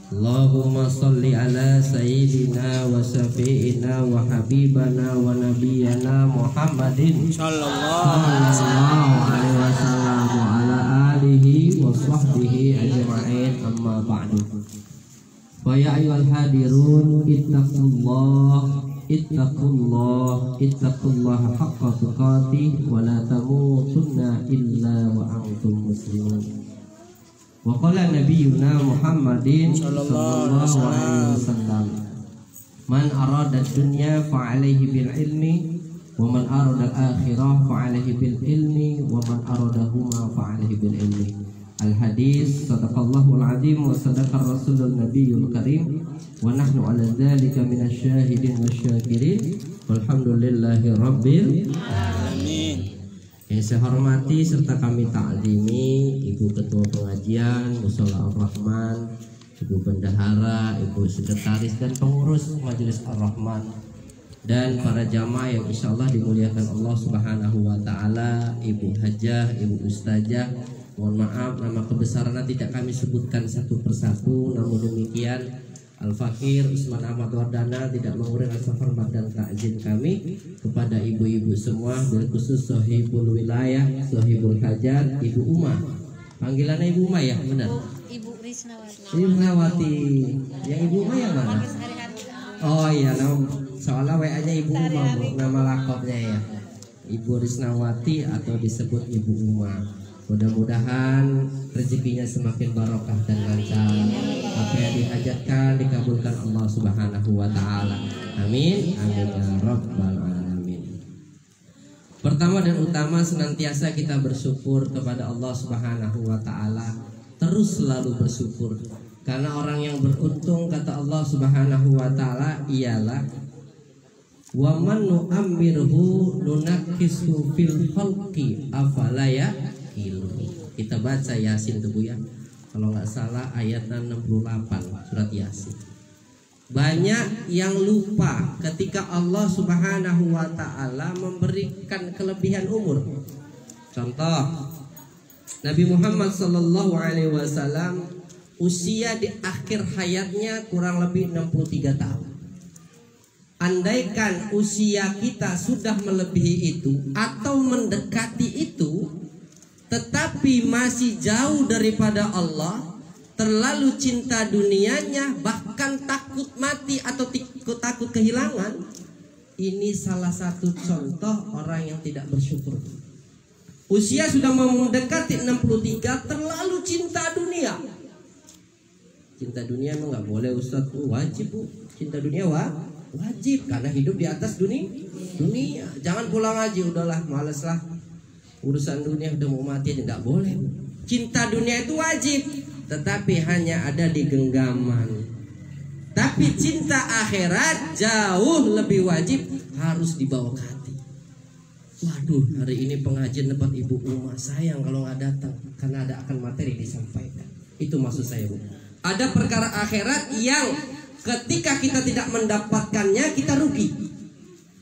Allahumma salli ala sayyidina wa syafi'ina wa habibana wa nabiyyana Muhammadin sallallahu alaihi wasallam wa ala alihi wa sahbihi ajma'in, amma ba'du. Fa ya ayyuhal hadirun ittaqullaha haqqa tuqatih wa la tamutunna illa wa antum muslimun. Wa qala nabiyyuna Muhammadin sallallahu alaihi wasallam, man arada dunya fa alaihi bil ilmi wa man arada al-akhirah fa alaihi bil ilmi wa man aradahuma fa alaihi bil ilmi. Al-hadis, sadaqallahu al-azim wa sadaqar rasulul nabiyyul karim wa nahnu ala dzalika minasy syahidin wasyakirin walhamdulillahi rabbil alamin. Yang saya hormati serta kami taklimi Ibu Ketua Pengajian Mushola Ar-Rahman, Ibu Bendahara, Ibu Sekretaris dan pengurus Majelis Ar-Rahman, dan para jamaah yang insya Allah dimuliakan Allah Subhanahu wa Ta'ala, Ibu Hajah, Ibu Ustazah. Mohon maaf nama kebesarannya tidak kami sebutkan satu persatu, namun demikian Al-Fakir Usman Ahmad Wardana tidak mengurangi rasa hormat dan takzim kami kepada ibu-ibu semua, berkhusus Sohibul Wilayah, Sohibul Hajat, Ibu Uma. Panggilannya Ibu Uma ya, benar? Ibu Risnawati. Risnawati. Yang Ibu Uma yang mana? Oh iya, soalnya WA-nya Ibu Uma, nama lakopnya ya. Ibu Risnawati atau disebut Ibu Uma. Mudah-mudahan rezekinya semakin barokah dan lancar. Apa yang dihajatkan dikabulkan Allah Subhanahu wa Ta'ala. Amin. Amin ya rabbal alamin. Pertama dan utama, senantiasa kita bersyukur kepada Allah Subhanahu wa Ta'ala. Terus selalu bersyukur. Karena orang yang beruntung, kata Allah Subhanahu wa Ta'ala, ialah wa man nu'ammirhu nunakkisu fil khalqi afala yaqilu. Kita baca Yasin tuh Bu ya. Kalau nggak salah ayat 68 surat Yasin. Banyak yang lupa ketika Allah Subhanahu wa Ta'ala memberikan kelebihan umur. Contoh, Nabi Muhammad sallallahu alaihi wasallam usia di akhir hayatnya kurang lebih 63 tahun. Andaikan usia kita sudah melebihi itu atau mendekati itu, tetapi masih jauh daripada Allah, terlalu cinta dunianya, bahkan takut mati atau takut kehilangan, ini salah satu contoh orang yang tidak bersyukur. Usia sudah mau mendekati 63, terlalu cinta dunia. Cinta dunia emang gak boleh Ustaz? Wajib Bu, cinta dunia wajib, karena hidup di atas dunia. Jangan pulang aja, udahlah males lah, urusan dunia udah mau mati, nggak boleh. Cinta dunia itu wajib, tetapi hanya ada di genggaman. Tapi cinta akhirat jauh lebih wajib, harus dibawa ke hati. Waduh, hari ini pengajian tempat Ibu Uma, sayang kalau nggak datang karena ada akan materi disampaikan. Itu maksud saya Bu. Ada perkara akhirat yang ketika kita tidak mendapatkannya kita rugi.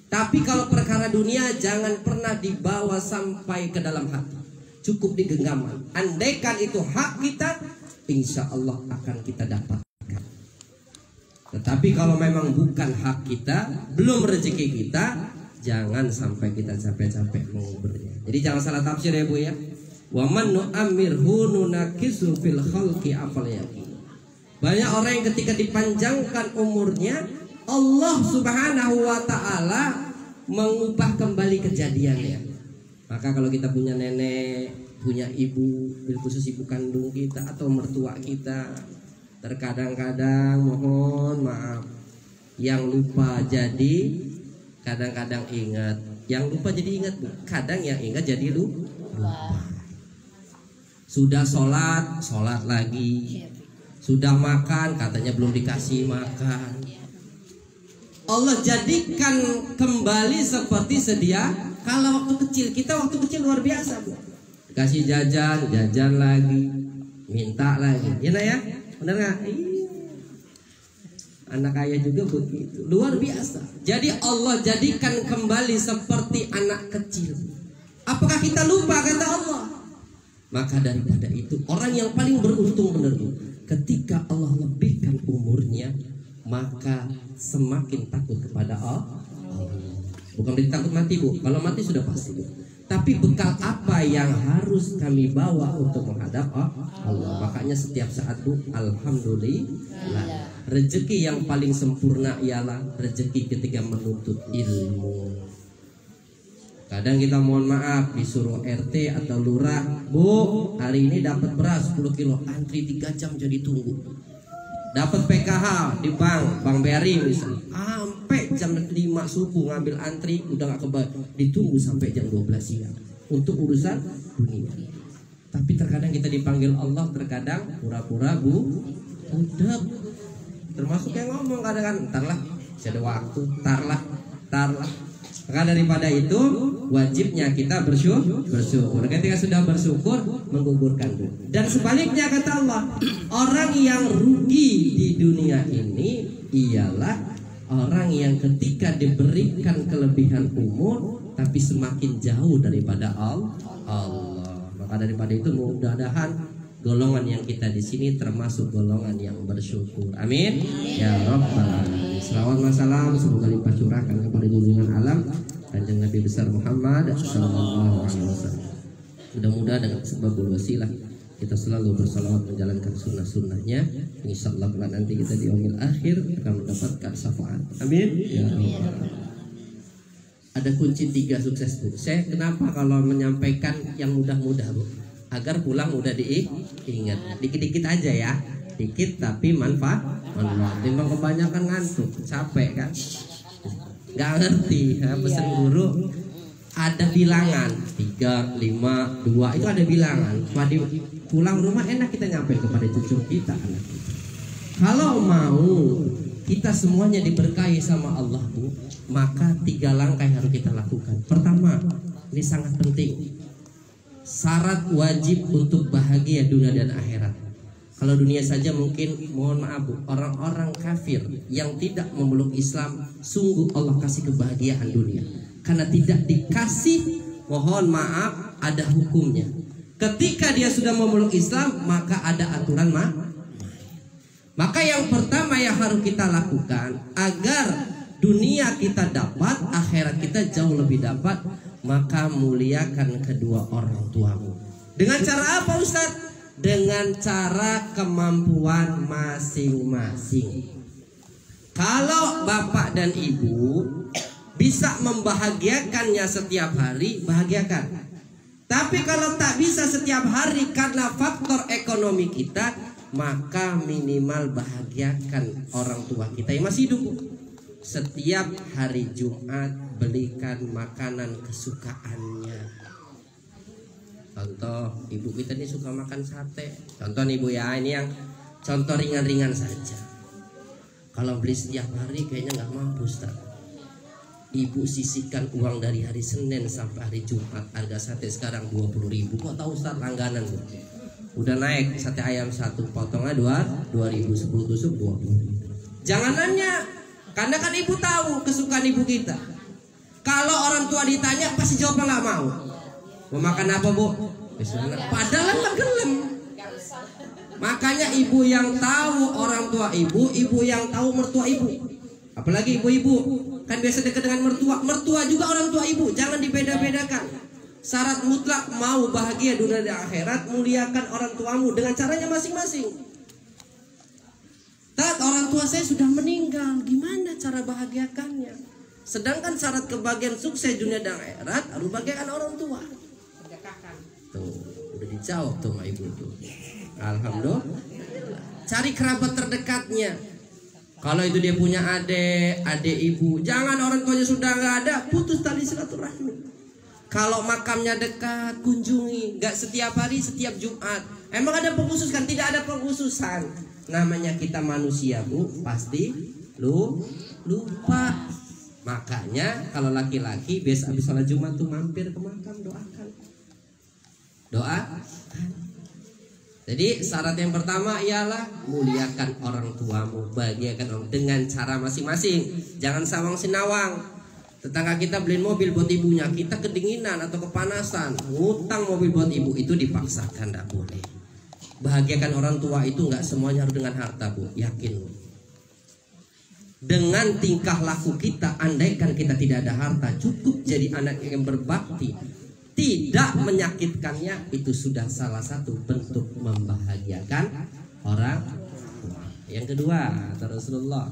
Tapi kalau perkara dunia jangan pernah dibawa sampai ke dalam hati, cukup di genggaman. Andaikan itu hak kita, insya Allah akan kita dapatkan. Tetapi kalau memang bukan hak kita, belum rezeki kita, jangan sampai kita capek-capek menguburnya. Jadi jangan salah tafsir ya Bu ya. Wa man nu'ammirhu nunakisu fil khalqi afal yaqin. Banyak orang yang ketika dipanjangkan umurnya, Allah Subhanahu wa Ta'ala mengubah kembali kejadiannya. Maka kalau kita punya nenek, punya ibu, khusus ibu kandung kita atau mertua kita, terkadang-kadang mohon maaf, yang lupa jadi kadang-kadang ingat, yang lupa jadi ingat Bu. Kadang yang ingat jadi lupa. Sudah sholat lagi. Sudah makan, katanya belum dikasih makan. Allah jadikan kembali seperti sedia kala waktu kecil. Kita waktu kecil luar biasa Bu. Kasih jajan lagi, minta lagi. Ya nak ya? Benar nggak? Anak ayah juga begitu, luar biasa. Jadi Allah jadikan kembali seperti anak kecil. Apakah kita lupa kata Allah? Maka daripada itu, orang yang paling beruntung benar Bu, ketika Allah lebihkan maka semakin takut kepada Allah. Bukan berarti takut mati Bu, kalau mati sudah pasti Bu. Tapi bekal apa yang harus kami bawa untuk menghadap Allah? Makanya setiap saat Bu, alhamdulillah. Rezeki yang paling sempurna ialah rezeki ketika menuntut ilmu. Kadang kita mohon maaf disuruh RT atau lurah, Bu, hari ini dapat beras 10 kilo, antri 3 jam jadi tunggu. Dapat PKH di bank BRI misalnya, sampai jam 5 subuh ngambil antri, udah gak kebayang, ditunggu sampai jam 12 siang untuk urusan dunia. Tapi terkadang kita dipanggil Allah, terkadang pura-pura Bu, udah. Termasuk yang ngomong kadang-kadang, entarlah, masih ada waktu, entarlah. Maka daripada itu wajibnya kita bersyukur. Ketika sudah bersyukur, menggugurkan doa. Dan sebaliknya kata Allah, orang yang rugi di dunia ini ialah orang yang ketika diberikan kelebihan umur tapi semakin jauh daripada Allah. Maka daripada itu mudah-mudahan golongan yang kita di sini termasuk golongan yang bersyukur. Amin. Ya Rabbal Alamin. Selawat wassalam semoga limpah curahkan kepada junjungan alam Kanjeng Nabi besar Muhammad sallallahu alaihi wasallam. Mudah-mudahan dengan sebabul wasilah kita selalu bersalawat menjalankan sunnah-sunnahnya. Insyaallah nanti kita di yaumil akhir akan mendapatkan syafaat. Amin. Ya Rabbal. Ada kunci 3 sukses Bu. Saya kenapa kalau menyampaikan yang mudah-mudah Bu? Agar pulang udah diingat. Dikit-dikit aja ya. Dikit tapi manfaat. Timbang kebanyakan ngantuk, capek kan? Gak ngerti ya, pesan guru ada bilangan 3, 5, 2 itu ada bilangan. Pada pulang rumah enak kita nyampe kepada cucu kita, anak kita. Kalau mau kita semuanya diberkahi sama Allah Bu, maka 3 langkah yang harus kita lakukan. Pertama, ini sangat penting. Syarat wajib untuk bahagia dunia dan akhirat. Kalau dunia saja mungkin mohon maaf Bu, orang-orang kafir yang tidak memeluk Islam sungguh Allah kasih kebahagiaan dunia. Karena tidak dikasih, mohon maaf, ada hukumnya. Ketika dia sudah memeluk Islam, maka ada aturan Maka yang pertama yang harus kita lakukan agar dunia kita dapat, akhirat kita jauh lebih dapat, maka muliakan kedua orang tuamu. Dengan cara apa Ustaz? Dengan cara kemampuan masing-masing. Kalau bapak dan ibu bisa membahagiakannya setiap hari, bahagiakan. Tapi kalau tak bisa setiap hari karena faktor ekonomi kita, maka minimal bahagiakan orang tua kita yang masih hidup. Setiap hari Jumat belikan makanan kesukaannya. Contoh, ibu kita ini suka makan sate. Contoh nih Bu ya, ini yang contoh ringan-ringan saja. Kalau beli setiap hari kayaknya nggak mampu Ustaz. Ibu sisihkan uang dari hari Senin sampai hari Jumat. Harga sate sekarang 20.000. Kok tahu Ustaz langganan Bu? Udah naik sate ayam 1 potongnya 2.000, 10 tusuk 20.000. Jangan nanya, karena kan ibu tahu kesukaan ibu kita. Kalau orang tua ditanya pasti jawabnya nggak mau. Mau makan apa Bu? Padahal kan gelem. Makanya ibu yang tahu orang tua ibu, ibu yang tahu mertua ibu. Apalagi ibu-ibu kan biasa dekat dengan mertua. Mertua juga orang tua ibu. Jangan dibeda-bedakan. Syarat mutlak mau bahagia dunia dan akhirat, muliakan orang tuamu dengan caranya masing-masing. Tat, orang tua saya sudah meninggal, gimana cara bahagiakannya? Sedangkan syarat kebahagiaan sukses dunia dan akhirat harus bahagiakan orang tua. Tuh, udah dijawab tuh sama ibu tuh. Alhamdulillah. Cari kerabat terdekatnya. Kalau itu dia punya adik ibu, jangan orang tuanya sudah nggak ada, putus tali silaturahmi. Kalau makamnya dekat, kunjungi. Gak setiap hari, setiap Jumat. Emang ada pengkhusus kan? Tidak ada pengkhususan. Namanya kita manusia Bu, pasti lupa. Makanya kalau laki-laki biasa habis sholat Jumat tuh mampir ke makam, doakan. Jadi syarat yang pertama ialah muliakan orang tuamu, bahagiakan orang dengan cara masing-masing. Jangan sawang sinawang. Tetangga kita beliin mobil buat ibunya, kita kedinginan atau kepanasan, ngutang mobil buat ibu, itu dipaksakan, tidak boleh. Bahagiakan orang tua itu nggak semuanya harus dengan harta Bu, yakin. dengan tingkah laku kita, andaikan kita tidak ada harta, cukup jadi anak yang berbakti, tidak menyakitkannya, itu sudah salah satu bentuk membahagiakan orang tua. Yang kedua, kata Rasulullah,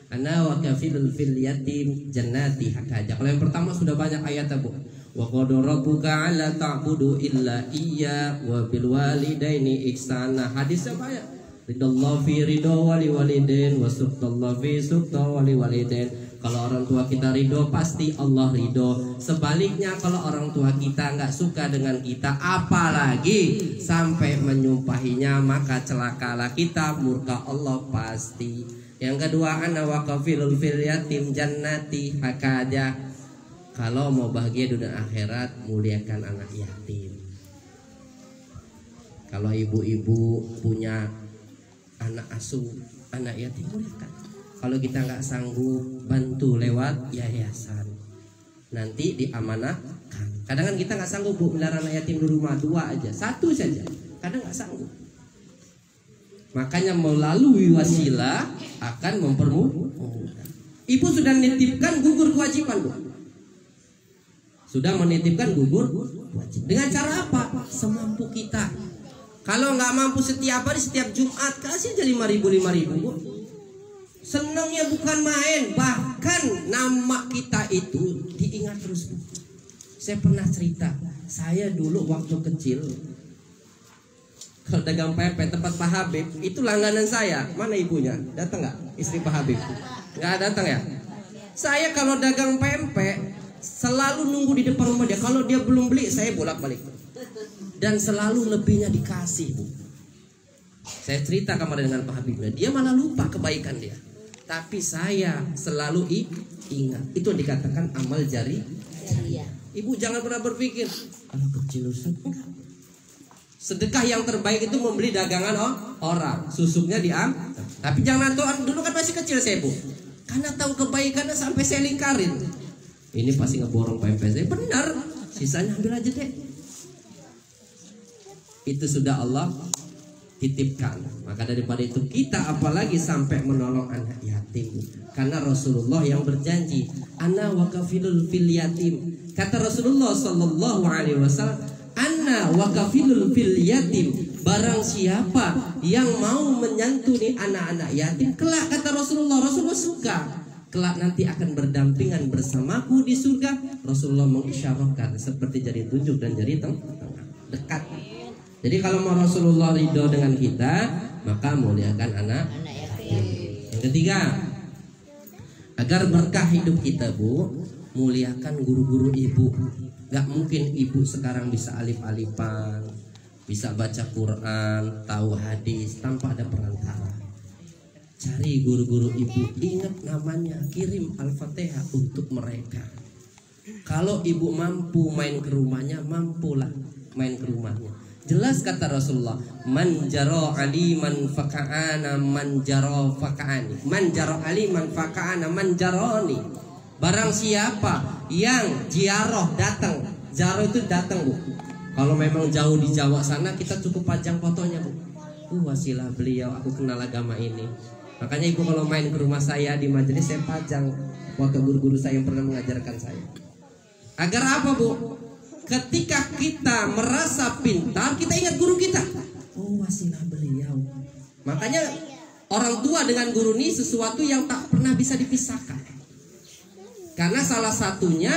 ana wa kafilul fil yatim jannati hakaja. Kalau yang pertama sudah banyak ayat, Bu. Wa qad rabbuka alla ta'budu illa iyya wa bil walidaini ihsana. Hadisnya banyak. Ridallahu fi ridha wali walidain wa suqtallahu fi suqta wali walidain. Kalau orang tua kita ridho, pasti Allah ridho. Sebaliknya kalau orang tua kita nggak suka dengan kita, apalagi sampai menyumpahinya, maka celakalah kita, murka Allah pasti. Yang kedua, ana wa kafilul fil yatim jannati hakaja. Kalau mau bahagia dunia akhirat, muliakan anak yatim. Kalau ibu-ibu punya anak asuh, anak yatim, muliakan. Kalau kita nggak sanggup, bantu lewat yayasan, nanti diamanahkan. Kadang kan kita nggak sanggup, Bu, melihara anak yatim di rumah, 2 aja, 1 saja, kadang nggak sanggup. Makanya melalui wasilah akan mempermudah. Ibu sudah menitipkan gugur kewajiban, Bu. Sudah menitipkan gugur kewajiban. Dengan cara apa? Semampu kita. Kalau nggak mampu setiap hari, setiap Jumat, kasih aja 5.000, Bu. Senangnya bukan main, bahkan nama kita itu diingat terus, Bu. Saya pernah cerita, saya dulu waktu kecil, kalau dagang pempek tempat Pak Habib, itu langganan saya. Mana ibunya? Datang nggak? Istri Pak Habib? Nggak datang ya? Saya kalau dagang pempek selalu nunggu di depan rumah dia. Kalau dia belum beli, saya bolak-balik. Dan selalu lebihnya dikasih, Bu. Saya cerita kemarin dengan Pak Habibnya, dia malah lupa kebaikan dia. Tapi saya selalu ingat. Itu dikatakan amal jari. Ibu jangan pernah berpikir anak kecil Ustaz. Sedekah yang terbaik itu membeli dagangan orang, susuknya diambil. Tapi jangan dulu kan masih kecil saya, Bu. Karena tahu kebaikannya sampai saya lingkarin. Ini pasti ngeborong pempek saya. Benar, sisanya ambil aja deh. Itu sudah Allah titipkan. Maka daripada itu kita apalagi sampai menolong anak yatim. Karena Rasulullah yang berjanji, ana wa kafilul fil yatim. Kata Rasulullah sallallahu alaihi wasallam, ana wa kafilul fil yatim. Barang siapa yang mau menyantuni anak-anak yatim, kelak kata Rasulullah suka, kelak nanti akan berdampingan bersamaku di surga. Rasulullah mengisyarahkan seperti jari tunjuk dan jari tengah, dekat. Jadi kalau mau Rasulullah ridho dengan kita, maka muliakan anak yatim. Yang ketiga, agar berkah hidup kita, Bu, muliakan guru-guru ibu. Gak mungkin ibu sekarang bisa alif-alifan, bisa baca Quran, tahu hadis tanpa ada perantara. Cari guru-guru ibu, ingat namanya, kirim Al-Fatihah untuk mereka. Kalau ibu mampu main ke rumahnya, mampulah main ke rumahnya. Jelas kata Rasulullah, man jaro aliman faka'ana man jaro faka'ani, man jaro aliman faka'ana man jaroni. Barang siapa yang ziarah datang, ziarah itu datang, Bu. Kalau memang jauh di Jawa sana, kita cukup pajang fotonya, Bu. Wasilah beliau, aku kenal agama ini. Makanya ibu kalau main ke rumah saya di majelis, saya pajang foto guru-guru saya yang pernah mengajarkan saya. Agar apa, Bu? Ketika kita merasa pintar, kita ingat guru kita. Wasilah beliau. Makanya orang tua dengan guru ini sesuatu yang tak pernah bisa dipisahkan. Karena salah satunya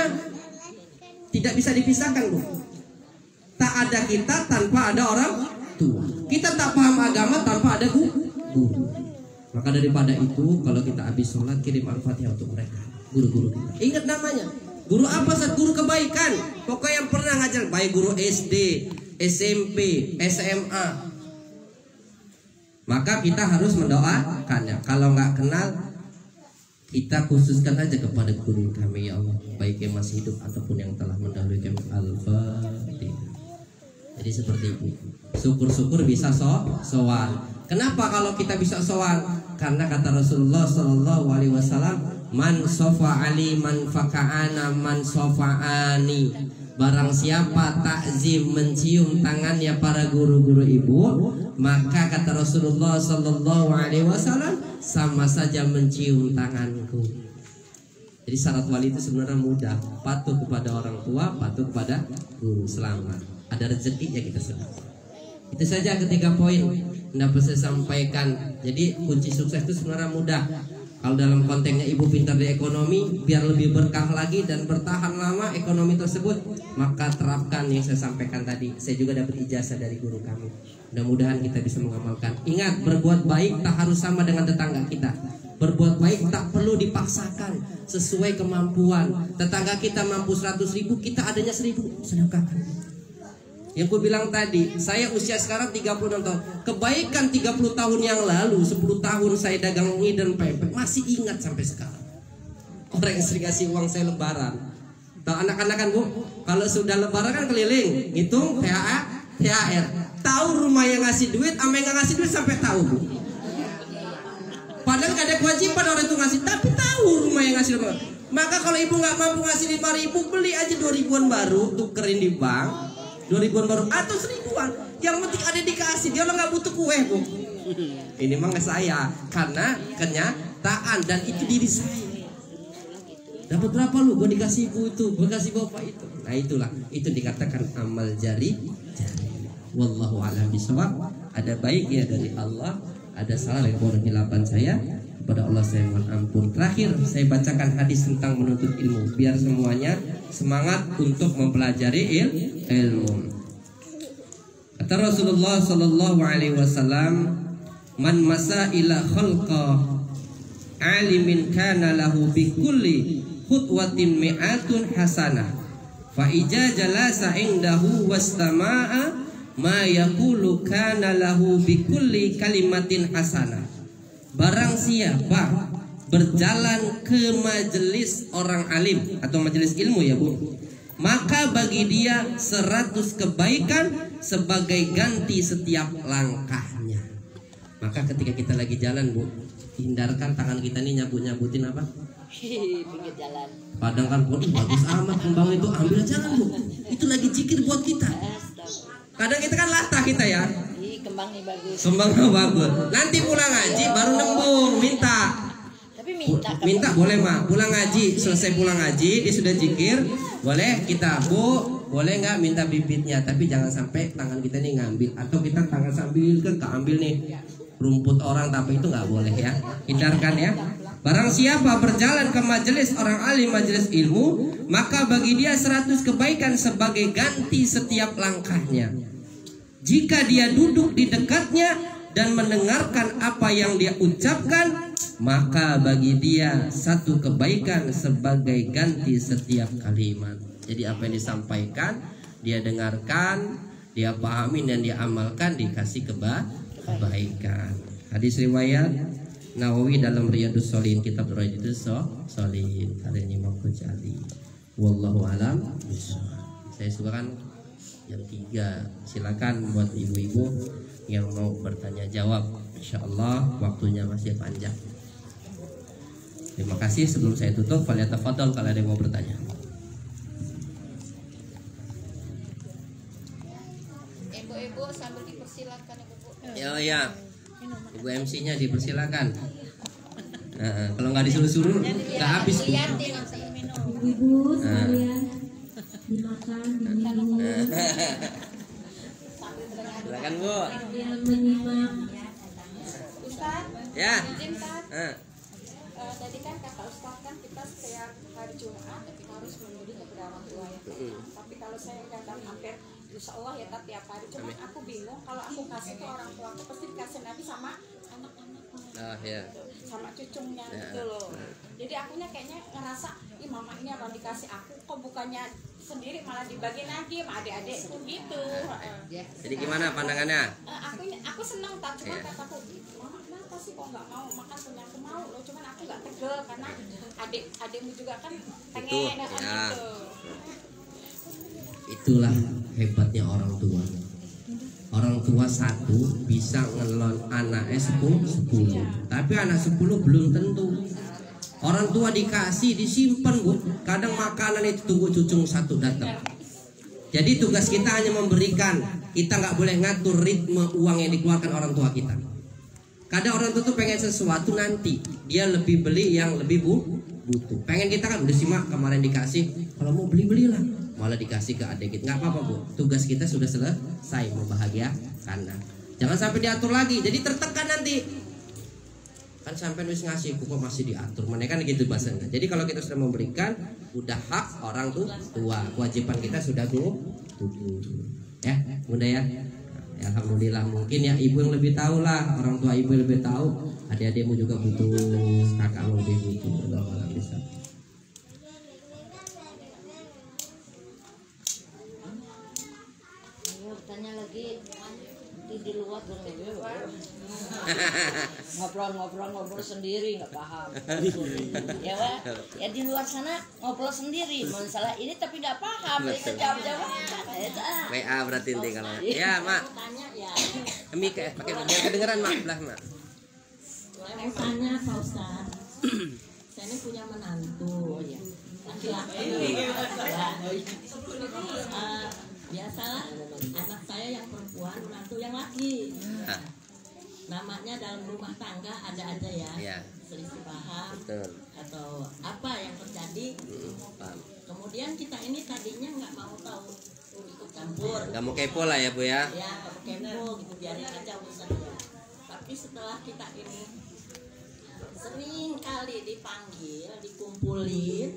tidak bisa dipisahkan, Bu. Tak ada kita tanpa ada orang tua. Kita tak paham agama tanpa ada guru. Maka daripada itu, kalau kita habis sholat, kirim Al-Fatihah untuk mereka, guru-guru kita. Ingat namanya. Guru apa? Guru kebaikan. Pokoknya yang pernah ngajar, baik guru SD, SMP, SMA. Maka kita harus mendoakannya. Kalau nggak kenal, kita khususkan aja kepada guru kami, ya Allah, baik yang masih hidup ataupun yang telah mendahului kami. Al-Fatihah. Jadi seperti itu. Syukur-syukur bisa sowan. Kenapa kalau kita bisa sowan? Karena kata Rasulullah Sallallahu Alaihi Wasallam, man sofa'ali man faka'ana man sofa'ani. Barang siapa takzim mencium tangannya para guru-guru ibu, maka kata Rasulullah Sallallahu Alaihi Wasallam, sama saja mencium tanganku. Jadi syarat wali itu sebenarnya mudah. Patuh kepada orang tua, patuh kepada guru. Selamat. Ada rezekinya kita sudah. Itu saja ketiga poin dapat saya sampaikan. Jadi kunci sukses itu sebenarnya mudah. Kalau dalam konteksnya ibu pintar di ekonomi, biar lebih berkah lagi dan bertahan lama ekonomi tersebut, maka terapkan yang saya sampaikan tadi. Saya juga dapat ijazah dari guru kami. Mudah-mudahan kita bisa mengamalkan. Ingat, berbuat baik tak harus sama dengan tetangga kita. Berbuat baik tak perlu dipaksakan, sesuai kemampuan. Tetangga kita mampu 100.000, kita adanya 1.000, sedekahkan. Yang ku bilang tadi, saya usia sekarang 36 tahun. Kebaikan 30 tahun yang lalu, 10 tahun saya dagang mie dan pempek, masih ingat sampai sekarang. Orang yang sering kasih uang saya lebaran. Tahu anak-anak kan Bu, kalau sudah lebaran kan keliling, ngitung THR. Tahu rumah yang ngasih duit, sama yang ngasih duit sampai tahu Bu. Padahal gak ada kewajiban orang itu ngasih, tapi tahu rumah yang ngasih lebaran. Maka kalau ibu nggak mampu ngasih 5.000, beli aja 2.000-an baru, tukerin di bank, 2.000-an baru atau 1.000-an. Yang penting ada dikasih, dia orang nggak butuh kue Bu. Ini mah saya, karena kenyataan dan itu diri saya. Dapat berapa lu? Gue dikasih ibu itu, gue kasih bapak itu. Nah itulah, itu dikatakan amal jari. Wallahu a'lam bishawab. Ada baiknya dari Allah, ada salah yang boleh hilapan saya. Kepada Allah saya mohon ampun. Terakhir saya bacakan hadis tentang menuntut ilmu, biar semuanya semangat untuk mempelajari ilmu. Kata Rasulullah sallallahu alaihi wasallam, man masaila khalqa alimin kana lahu bi kulli khutwatin mi'atun hasanah fa ija jalasa indahu wastama'a ma yaqulu kana lahu bi kulli kalimatin hasanah. Barang siapa berjalan ke majelis orang alim atau majelis ilmu ya Bu, maka bagi dia 100 kebaikan sebagai ganti setiap langkahnya. Maka ketika kita lagi jalan Bu, hindarkan tangan kita nih nyabut-nyabutin apa? Pinggir jalan. Padang kan pun bagus amat kembang itu, ambil jalan Bu. Itu lagi zikir buat kita. Kadang kita kan latah kita ya. Kembang nih bagus. Kembangnya bagus. Nanti pulang ngaji baru nembung minta. Tapi minta boleh mah. Pulang ngaji, selesai pulang ngaji dia sudah zikir, boleh kita Bu, boleh nggak minta bibitnya, tapi jangan sampai tangan kita nih ngambil atau kita tangan sambil kan keambil nih rumput orang, tapi itu nggak boleh ya. Hindarkan ya. Barang siapa berjalan ke majelis orang alim, majelis ilmu, maka bagi dia 100 kebaikan sebagai ganti setiap langkahnya. Jika dia duduk di dekatnya dan mendengarkan apa yang dia ucapkan, maka bagi dia 1 kebaikan sebagai ganti setiap kalimat. Jadi apa yang disampaikan, dia dengarkan, dia pahami dan dia amalkan, dikasih kebaikan. Hadis riwayat Nawawi dalam Riyadhus Shalihin, kitab Riyadhus Shalihin, karya Imam Ghazali. Wallahu a'lam bishawab. Saya suka kan jam 3. Silakan buat ibu-ibu yang mau bertanya jawab. Insyaallah waktunya masih panjang. Terima kasih. Sebelum saya tutup, falyatafadhal kalau ada yang mau bertanya. Ibu-ibu sambil dipersilakan Ibu. Ya. Ibu MC-nya dipersilakan. Kalau nggak disuruh-suruh nggak habis. Ibu sekalian dimakan, diminum. Silakan Bu. Yang menyimak. Ustaz, Ya. izin Ustaz. Tadi kan kata Ustaz kan kita setiap hari Jumat kita harus memberi kepada orang tua ya. Tapi kalau saya kadang hampir insya Allah ya tiap hari. Cuma aku bingung kalau aku kasih ke orang tua aku pasti dikasih nanti sama anak-anak. Ya. Sama cucunya gitu loh. Jadi akunya kayaknya ngerasa ih mama ini apa dikasih aku kok bukannya sendiri malah dibagi lagi sama adik-adikku gitu. Jadi gimana pandangannya? Aku senang tak cuma kataku mama kenapa sih kok nggak mau makan punya aku mau loh, cuman aku nggak tegel karena adikmu juga kan pengen ya. gitu. Itulah hebatnya orang tua. Orang tua 1 bisa ngelon anaknya 10, tapi anak 10 belum tentu. Orang tua dikasih, disimpan Bu. Kadang makanan itu tunggu cucung 1 datang. Jadi tugas kita hanya memberikan. Kita nggak boleh ngatur ritme uang yang dikeluarkan orang tua kita. Kadang orang tua tuh pengen sesuatu nanti dia lebih beli yang lebih butuh. Pengen kita kan udah simak kemarin dikasih, kalau mau belilah, malah dikasih ke adik kita. Nggak apa-apa bu, tugas kita sudah selesai, membahagiakan. Jangan sampai diatur lagi, jadi tertekan nanti. Kan sampai nulis ngasih, kok masih diatur, mana kan gitu bahasanya. Jadi kalau kita sudah memberikan, udah hak orang tuh tua, kewajiban kita sudah tutup. Ya, bunda ya. Alhamdulillah, mungkin ya ibu yang lebih tahu lah, orang tua ibu yang lebih tahu, adik-adikmu juga butuh, kakakmu lebih butuh. Allah bisa. Tanya lagi di luar ngobrol sendiri nggak paham. Ya Wak, ya di luar sana ngobrol sendiri masalah ini tapi nggak paham, itu jawab. WA berarti nanti kalau ya mak. Tanya ya. Kami pakai biar kedengeran mak belah mak. Saya mau tanya Pak Ustaz. Saya ini punya menantu ya, laki-laki. Biasalah anak saya yang perempuan, menantu yang laki. Namanya dalam rumah tangga ada aja ya, selisih paham. Betul. Atau apa yang terjadi. Kemudian kita ini tadinya nggak mau tahu, ikut campur. Nggak mau kepo lah ya bu ya. Ya nggak mau kepo gitu, biarin aja urusannya. Tapi setelah kita ini sering kali dipanggil, dikumpulin,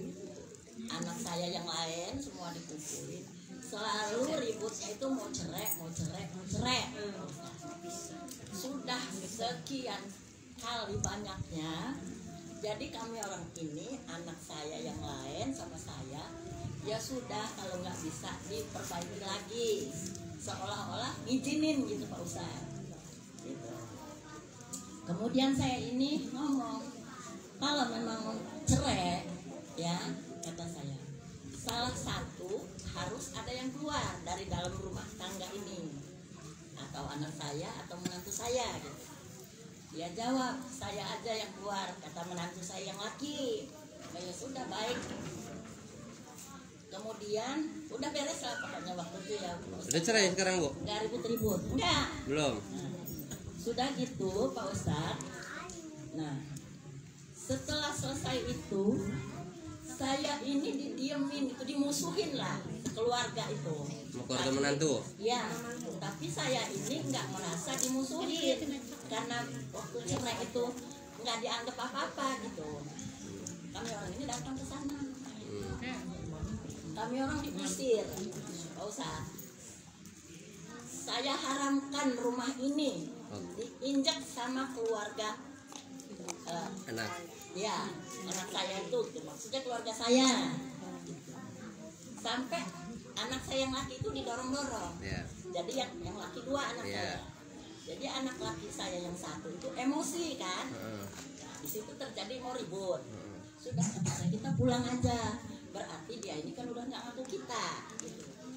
anak saya yang lain semua dikumpulin, selalu ributnya itu mau cerai. Sudah sekian kali banyaknya. Jadi kami orang ini, anak saya yang lain sama saya, ya sudah kalau nggak bisa diperbaiki lagi, seolah-olah ngizinin gitu Pak Ustaz. Gitu. Kemudian saya ini ngomong, kalau memang cerai, ya kata saya, salah satu harus ada yang keluar dari dalam rumah tangga ini, atau anak saya atau menantu saya gitu. Dia jawab, saya aja yang keluar, kata menantu saya yang laki. Ya sudah baik. Kemudian udah beres lah pokoknya waktu itu ya. Udah cerai sekarang bu? Nggak ribut-ribut, enggak. Belum. Sudah gitu Pak Ustadz. Nah, setelah selesai itu, saya ini didiemin, itu dimusuhin lah keluarga itu. Keluarga menantu? Ya, tapi saya ini nggak merasa dimusuhin karena waktu cerai itu nggak dianggap apa-apa gitu. Kami orang ini datang ke sana, kami orang diusir, Pak Ustadz. Saya haramkan rumah ini diinjak sama keluarga Anak. ya, anak saya itu maksudnya keluarga saya. Sampai anak saya yang laki itu didorong-dorong. Jadi yang laki dua anak saya. Jadi anak laki saya yang satu itu emosi kan. Di situ terjadi mau ribut. Sudah kita pulang aja. Berarti dia ini kan udah nggak ngaku kita.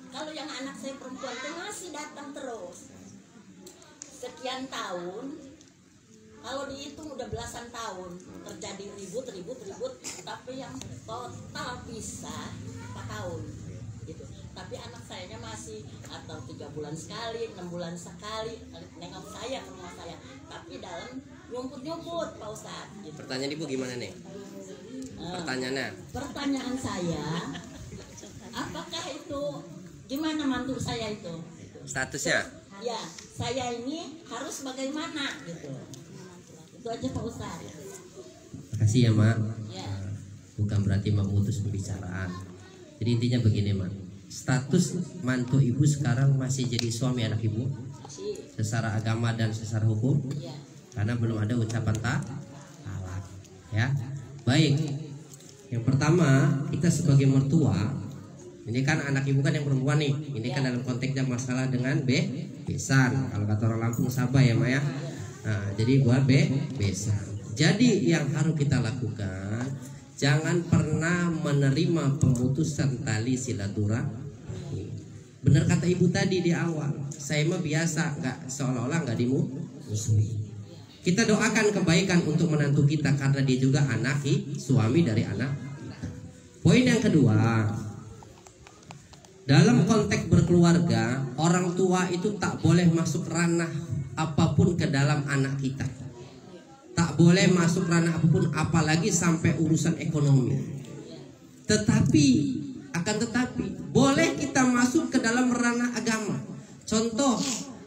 Kalau yang anak saya perempuan itu masih datang terus. Sekian tahun, kalau dihitung udah belasan tahun terjadi ribut, tapi yang total pisah 4 tahun gitu. Tapi anak sayanya masih atau 3 bulan sekali, 6 bulan sekali nengok saya ke rumah saya, tapi dalam nyumput Pak Ustadz gitu. Pertanyaan ibu gimana nih? Pertanyaan saya, apakah itu gimana mantu saya itu? Statusnya? Ya, saya ini harus bagaimana gitu. Itu aja Pak Ustadz. Makasih ya mak. Ya. Bukan berarti memutus pembicaraan. Jadi intinya begini mak, status mantu ibu sekarang masih jadi suami anak ibu Masih. secara agama dan secara hukum. Ya. Karena belum ada ucapan talak. Ya, baik. Yang pertama, kita sebagai mertua, ini kan anak ibu kan yang perempuan nih. Ini kan dalam konteksnya masalah dengan besan. Kalau kata orang Lampung Sabah ya Maya. Nah, jadi buat besan. Jadi yang harus kita lakukan, jangan pernah menerima pemutusan tali silaturahmi. Benar kata ibu tadi di awal, saya mah biasa, nggak seolah-olah nggak dimusuhi. Kita doakan kebaikan untuk menantu kita karena dia juga anak suami dari anak. Poin yang kedua, dalam konteks berkeluarga, orang tua itu tak boleh masuk ranah apapun ke dalam anak kita. tak boleh masuk ranah apapun, apalagi sampai urusan ekonomi. Tetapi boleh kita masuk ke dalam ranah agama. Contoh,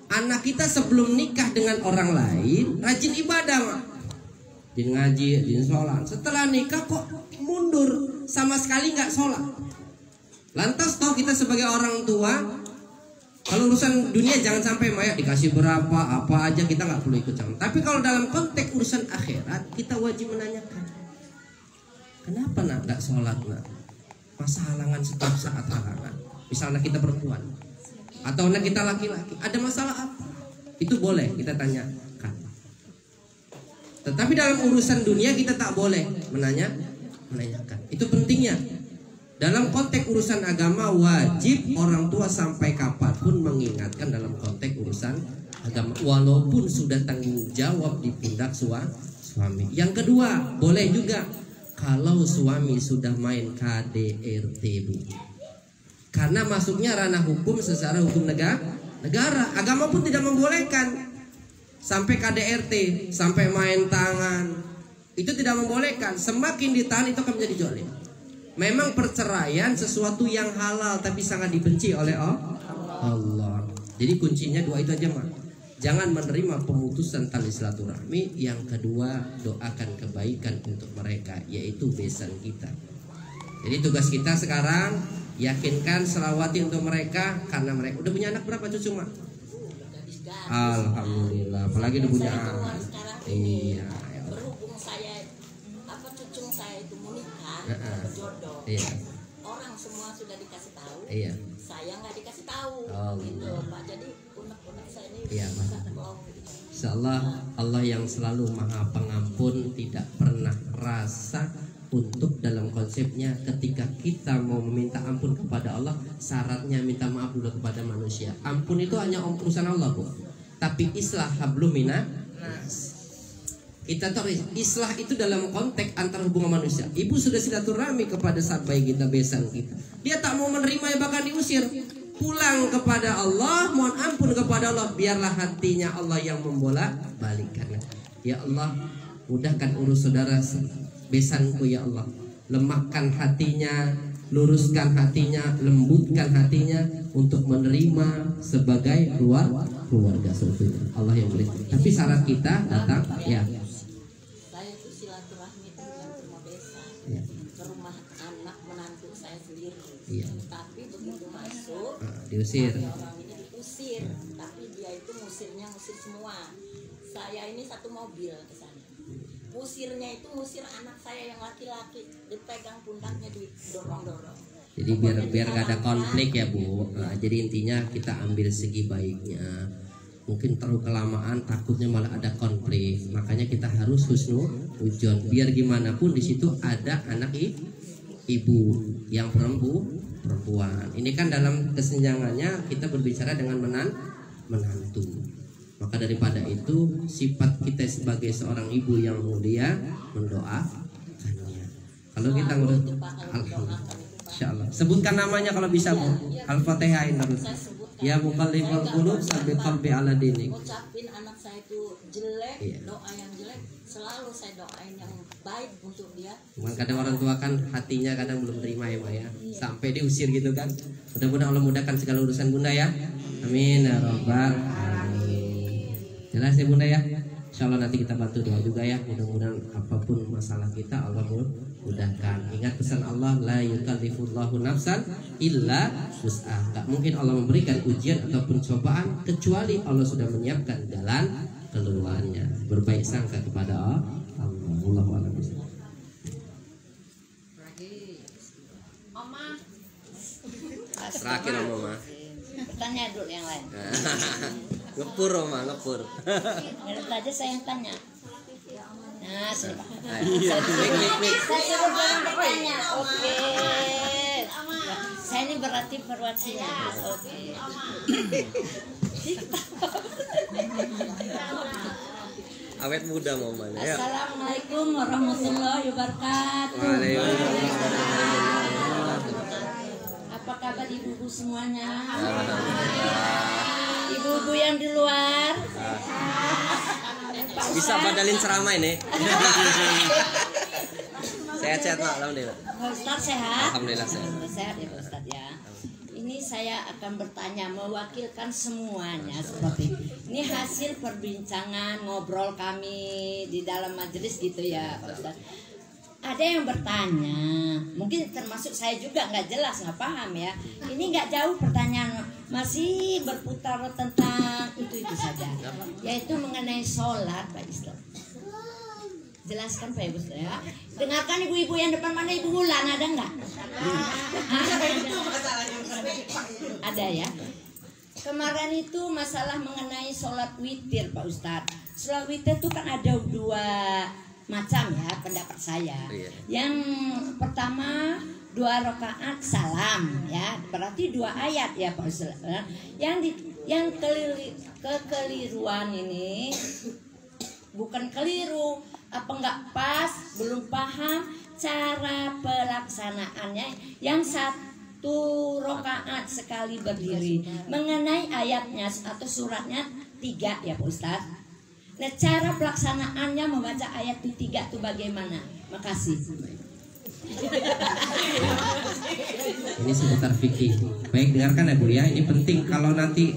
anak kita sebelum nikah dengan orang lain rajin ibadah, rajin ngaji, rajin sholat. Setelah nikah kok mundur, sama sekali nggak sholat. Lantas toh kita sebagai orang tua, kalau urusan dunia jangan sampai Maya dikasih berapa apa aja kita nggak perlu ikut campur. Tapi kalau dalam konteks urusan akhirat kita wajib menanyakan, kenapa nak nggak sholat nak? Masa halangan setiap saat halangan. Misalnya kita perempuan atau anak kita laki-laki, ada masalah apa? Itu boleh kita tanyakan. Tetapi dalam urusan dunia kita tak boleh menanyakan. Itu pentingnya. Dalam konteks urusan agama wajib orang tua sampai kapanpun mengingatkan dalam konteks urusan agama, walaupun sudah tanggung jawab di pundak suami. Yang kedua, boleh juga kalau suami sudah main KDRT, Bu. Karena masuknya ranah hukum secara hukum negara. Agama pun tidak membolehkan sampai KDRT, sampai main tangan. Itu tidak membolehkan. Semakin ditahan itu akan menjadi zalim. Memang perceraian sesuatu yang halal tapi sangat dibenci oleh Allah. Jadi kuncinya dua itu aja, Mak. Jangan menerima pemutusan tali silaturahmi. Yang kedua, doakan kebaikan untuk mereka, yaitu besan kita. Jadi tugas kita sekarang yakinkan selawati untuk mereka, karena mereka udah punya anak berapa cucu, Mak? Alhamdulillah, apalagi udah punya anak. Iya. Berhubung saya cucu saya itu menikah, berjodoh. Iya. Orang semua sudah dikasih tahu. Iya. Saya nggak dikasih tahu. Gitu, Pak. Jadi unek-unek saya ini. Iya, Pak. Insyaallah Allah yang selalu Maha Pengampun tidak pernah rasa untuk dalam konsepnya ketika kita mau meminta ampun kepada Allah, syaratnya minta maaf dulu kepada manusia. Ampun itu hanya urusan Allah, Bu. Tapi islah hablum minas. Kita tahu islah itu dalam konteks antar hubungan manusia. Ibu sudah silaturahmi kepada sahabat kita, besan kita. Dia tak mau menerima, ya bahkan diusir. Pulang kepada Allah, mohon ampun kepada Allah, biarlah hatinya Allah yang membolak-balikkan. Ya Allah, mudahkan urus saudara besanku ya Allah. Lemahkan hatinya, luruskan hatinya, lembutkan hatinya untuk menerima sebagai keluarga seutuhnya. Allah yang boleh. Tapi syarat kita datang ya. Saya itu silaturahmi dengan rumah besan, ke rumah anak menantu saya sendiri. Iya. Tapi begitu masuk, diusir. Orang ini diusir, tapi dia itu musir semua. Saya ini satu mobil ke sana. Musirnya itu musir anak saya yang laki-laki, dipegang pundaknya, didorong-dorong. Jadi biar gak ada konflik ya, Bu. Nah, jadi intinya kita ambil segi baiknya. Mungkin terlalu kelamaan takutnya malah ada konflik. Makanya kita harus husnuzon. Biar gimana pun di situ ada anak ibu yang perempuan. Ini kan dalam kesenjangannya kita berbicara dengan menantu. Maka daripada itu sifat kita sebagai seorang ibu yang mulia mendoakannya. Kalau kita alhamdulillah, insyaallah. Sebutkan namanya kalau bisa, Bu. Al-Fatihain terus. Ya muqallibal qulub sabbi qalbi ala dinik. Ucapin anak saya itu jelek, doa yang jelek selalu saya doain yang baik untuk dia. Cuman kadang orang tua kan hatinya kadang belum terima ya, Mbak ya. Sampai diusir gitu kan. Mudah-mudahan Allah mudahkan segala urusan Bunda ya. Amin ya rabbal alamin. Jelas ya Bunda ya. Insyaallah nanti kita bantu doa juga ya. Mudah-mudahan apapun masalah kita Allah mudahkan. Ingat pesan Allah, la yukallifullahu nafsan illa wus'aha. Enggak mungkin Allah memberikan ujian ataupun cobaan kecuali Allah sudah menyiapkan jalan keluarnya. Berbaik sangka kepada Allah. Allahu a'lam. Oma. Terakhir Oma. Tanya dulu yang lain. Ngepur Oma, ngepur. Dari aja saya yang tanya. Nah, sudah. Iya, mik. Saya sudah pernah bertanya. Oke. Saya ini berarti perwakilan. Oke. Awet muda Mama ya. Assalamualaikum warahmatullahi wabarakatuh. Apa kabar ibu-ibu semuanya? Ibu-ibu yang di luar. Bisa badalin ceramah ini. Sehat-sehat Pak, alhamdulillah. Pak Ustadz sehat? Alhamdulillah sehat. Sehat ya Pak Ustadz ya. Ini saya akan bertanya mewakilkan semuanya seperti ini hasil perbincangan ngobrol kami di dalam majelis gitu ya Pak Ustadz. Ada yang bertanya, mungkin termasuk saya juga nggak jelas, nggak paham ya. Ini nggak jauh pertanyaan, masih berputar tentang itu saja, yaitu mengenai sholat Pak Ustadz. Jelaskan Pak Ibu ya. Dengarkan ibu-ibu yang depan mana Ibu Wulan, ada nggak? Ada ya. Kemarin itu masalah mengenai sholat witir Pak Ustadz. Sholat witir itu kan ada dua macam ya pendapat saya. Yang pertama 2 rakaat salam ya, berarti 2 ayat ya Pak Ustadz. Yang kekeliruan ini bukan keliru, apa enggak pas, belum paham cara pelaksanaannya. Yang 1 rakaat sekali berdiri, mengenai ayatnya atau suratnya 3 ya Pak Ustadz. Nah, cara pelaksanaannya membaca ayat itu 3 itu bagaimana? Makasih. Ini seputar fikih. Baik, dengarkan ya Bu ya. Ini penting, kalau nanti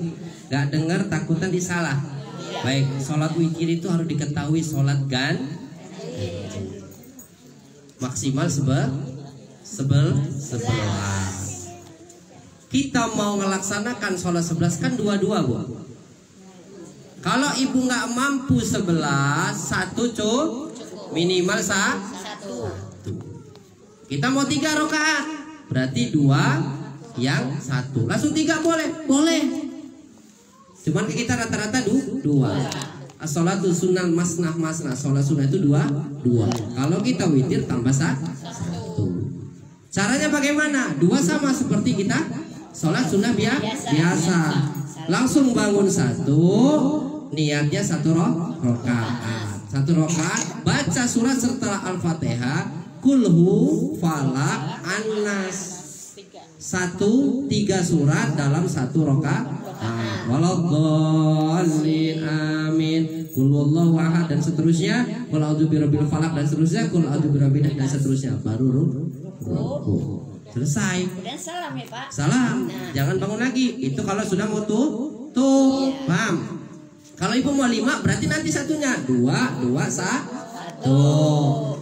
nggak dengar takutan disalah. Baik, sholat witir itu harus diketahui sholat maksimal 11. Kita mau melaksanakan sholat 11 kan 2-2 Bu. Kalau ibu nggak mampu 11, 1 minimal 1. Kita mau 3 rakaat, berarti 2 yang 1. Langsung 3 boleh. Cuman kita rata-rata 2. As-sholatu sunnah masnah. Sholat sunnah itu 2. Kalau kita witir tambah 1. Caranya bagaimana? 2 sama seperti kita sholat sunnah biasa. Langsung bangun 1, niatnya 1 rakaat. 1 rakaat baca surat setelah Al-Fatihah, kulhu, falak, annas. 3 surat dalam 1 rakaat. Waladhdallin, amin, qul huwallahu ahad dan seterusnya, qul a'udzu birabbil falaq dan seterusnya, qul a'udzu birabbin nas dan seterusnya. Baru ruku. Selesai. Dan salam ya Pak. Salam. Jangan bangun lagi. Itu kalau sudah mau tuh. Paham? Kalau ibu mau 5 berarti nanti satunya 2, 1.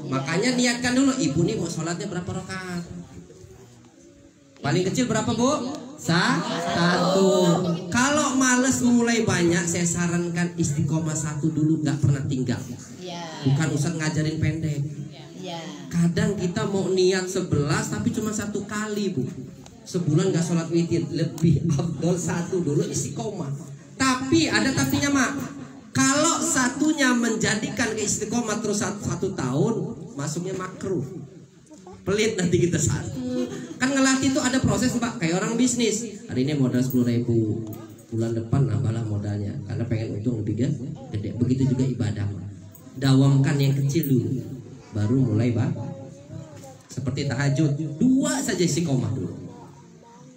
Makanya niatkan dulu, ibu nih mau sholatnya berapa rakaat? Paling kecil berapa Bu? 1. Kalau males mulai banyak, saya sarankan istiqomah 1 dulu, gak pernah tinggal. Bukan Ustaz ngajarin pendek. Kadang kita mau niat 11 tapi cuma 1 kali Bu. Sebulan gak sholat witir. Lebih afdol 1 dulu istiqomah. Tapi ada tapinya Mak. Kalau satunya menjadikan keistiqomah terus 1 tahun, masuknya makruh. Pelit nanti kita 1. Kan ngelatih itu ada proses Pak, kayak orang bisnis. Hari ini modal 10.000, bulan depan nambahlah modalnya karena pengen untung lebih gede. Begitu juga ibadah. Dawamkan yang kecil dulu, baru mulai Pak. Seperti tahajud, 2 saja istiqomah dulu.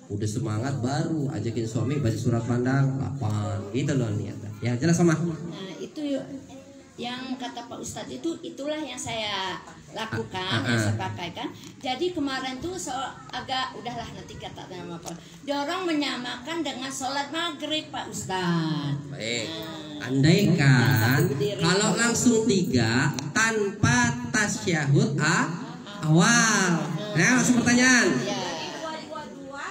Udah semangat baru ajakin suami baca surat pandang 8. Gitu loh niatnya. Ya jelas sama. Nah, itu yang kata Pak Ustadz itulah yang saya lakukan, yang saya pakaikan. Jadi kemarin tuh agak udahlah nanti kata nama Pak. Dorong menyamakan dengan sholat maghrib Pak Ustadz. Baik. Andaikan kalau langsung 3 tanpa tasyahud awal. Nah, langsung pertanyaan.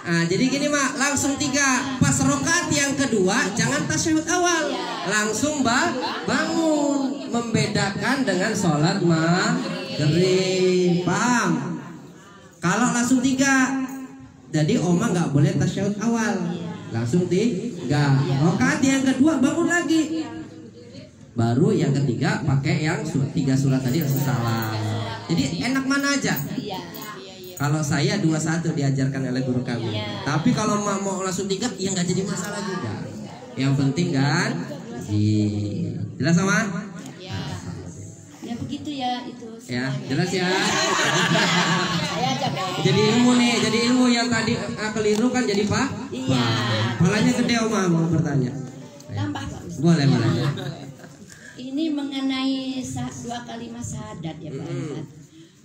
Nah, jadi gini Mak, langsung 3 pas rokaat yang kedua jangan tasyahud awal, langsung bangun, membedakan dengan sholat maghrib. Paham? Kalau langsung 3, jadi Oma nggak boleh tasyahud awal, langsung 3. Rokaat yang kedua bangun lagi, baru yang ketiga pakai yang 3 surat tadi langsung salam. Jadi enak mana aja. Kalau saya 21 diajarkan oleh guru kami. Tapi kalau mau langsung 3 ya nggak jadi masalah juga. Yang penting kan jelas sama? Ya begitu ya itu. Ya, jelas ya. Saya aja Jadi ilmu nih, jadi ilmu yang tadi keliru kan jadi Pak. Palanya gede Oma mau bertanya. Tambah Pak. Boleh. Ini mengenai dua kalimat syahadat ya Pak Ustaz.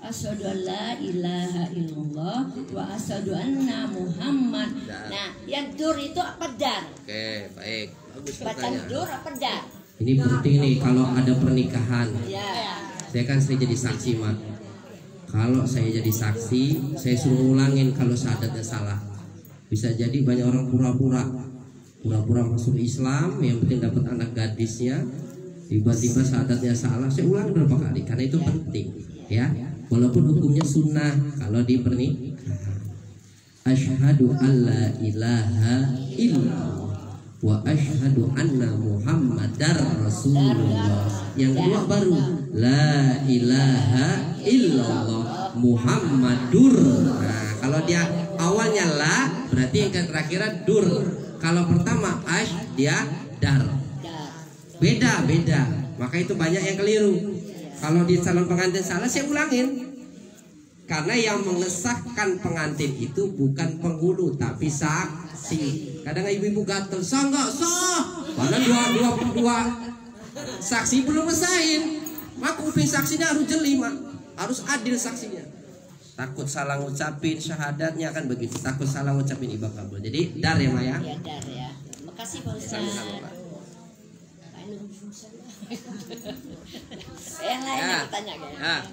Asyhadu an la ilaha illallah wa asyhadu anna Muhammad. Nah, yang dur itu apa dar? Oke, baik. Bagus Baca pertanyaan. dur apa dar? Ini penting nih kalau ada pernikahan. Ya. Saya kan sering jadi saksi, Mak. Kalau saya jadi saksi, saya suruh ulangin kalau syahadatnya salah. Bisa jadi banyak orang pura-pura masuk Islam, yang penting dapat anak gadisnya, tiba-tiba syahadatnya salah. Saya ulang berapa kali karena itu penting, ya. Walaupun hukumnya sunnah kalau di pernikahan. Asyhadu alla ilaha illallah wa asyhadu anna Muhammadar Rasulullah. Yang kedua baru la ilaha illallah Muhammadur. Nah, kalau dia awalnya la, berarti yang terakhir dur. Kalau pertama dia dar. Beda. Maka itu banyak yang keliru. Kalau di calon pengantin salah, saya ulangin. Karena yang mengesahkan pengantin itu bukan penghulu tapi saksi. Kadang ibu-ibu gatel, sah nggak sah? Padahal dua saksi belum ngesahin. Maka upin saksinya harus jeli, Mak. Harus adil saksinya. Takut salah ngucapin syahadatnya kan begitu. Takut salah ngucapin ibadah kabul. Jadi dar ya, Maya. Ya dar ya. Makasih Pak Ustaz. Yang lain yang tanya kan?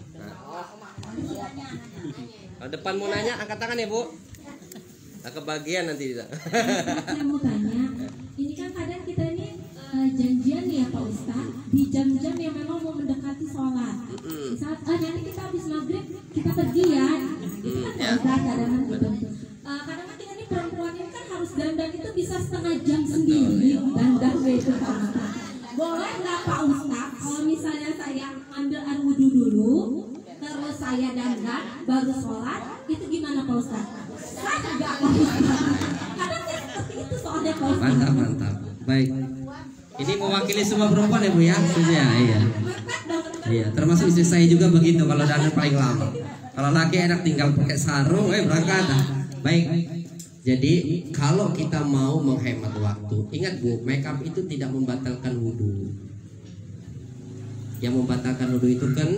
Kalau depan mau nanya angkat tangan ya, Bu. Nah, kebagian nanti kita. Saya mau tanya, ini kan kadang kita ini janjian nih ya Pak Ustaz di jam-jam yang memang mau mendekati sholat. Saat nanti kita habis maghrib kita pergi ya, itu kan Pak Ustaz kadang-kadang gitu. Kadang-kadang kita ini perempuan ini kan harus dandan itu bisa setengah jam sendiri dandan itu Pak Ustaz. Boleh nggak Pak Ustaz kalau misalnya saya ambil air wudhu dulu, terus saya dandan baru sholat, itu gimana Pak Ustaz? Sah nggak Pak Ustaz? Kadang saya seperti itu soalnya Pak Ustaz. Mantap. Baik. Ini mewakili semua perempuan ya, Bu ya? Iya. Iya, termasuk istri saya juga begitu kalau dandan paling lama. Kalau laki enak tinggal pakai sarung, berangkat. Baik. Jadi kalau kita mau menghemat waktu, ingat Bu, makeup itu tidak membatalkan wudhu. Yang membatalkan wudhu itu kan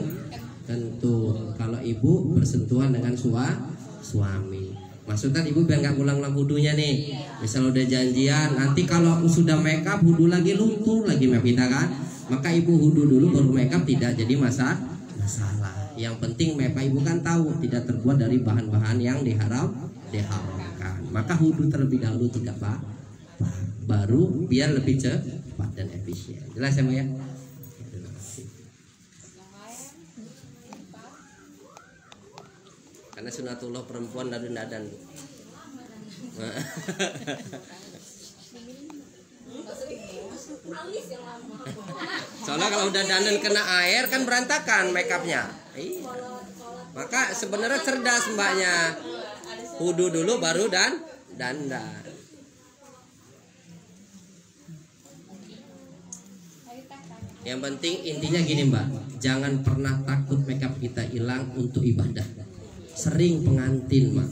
tentu kalau ibu bersentuhan dengan suami. Maksudnya ibu biar nggak ulang-ulang wudhunya nih. Misal udah janjian, nanti kalau sudah makeup wudhu lagi luntur lagi kita kan. Maka ibu wudhu dulu baru makeup tidak jadi masalah. Yang penting makeup ibu kan tahu tidak terbuat dari bahan-bahan yang diharamkan. Maka wudhu terlebih dahulu tidak apa, baru biar lebih cepat dan efisien. Jelas ya, Maya? Karena sunatullah perempuan dadan. Soalnya kalau udah dandan kena air kan berantakan makeupnya. Maka sebenarnya cerdas mbaknya. Wudhu dulu baru dandan. Yang penting intinya gini Mbak, jangan pernah takut makeup kita hilang untuk ibadah. Sering pengantin Mbak,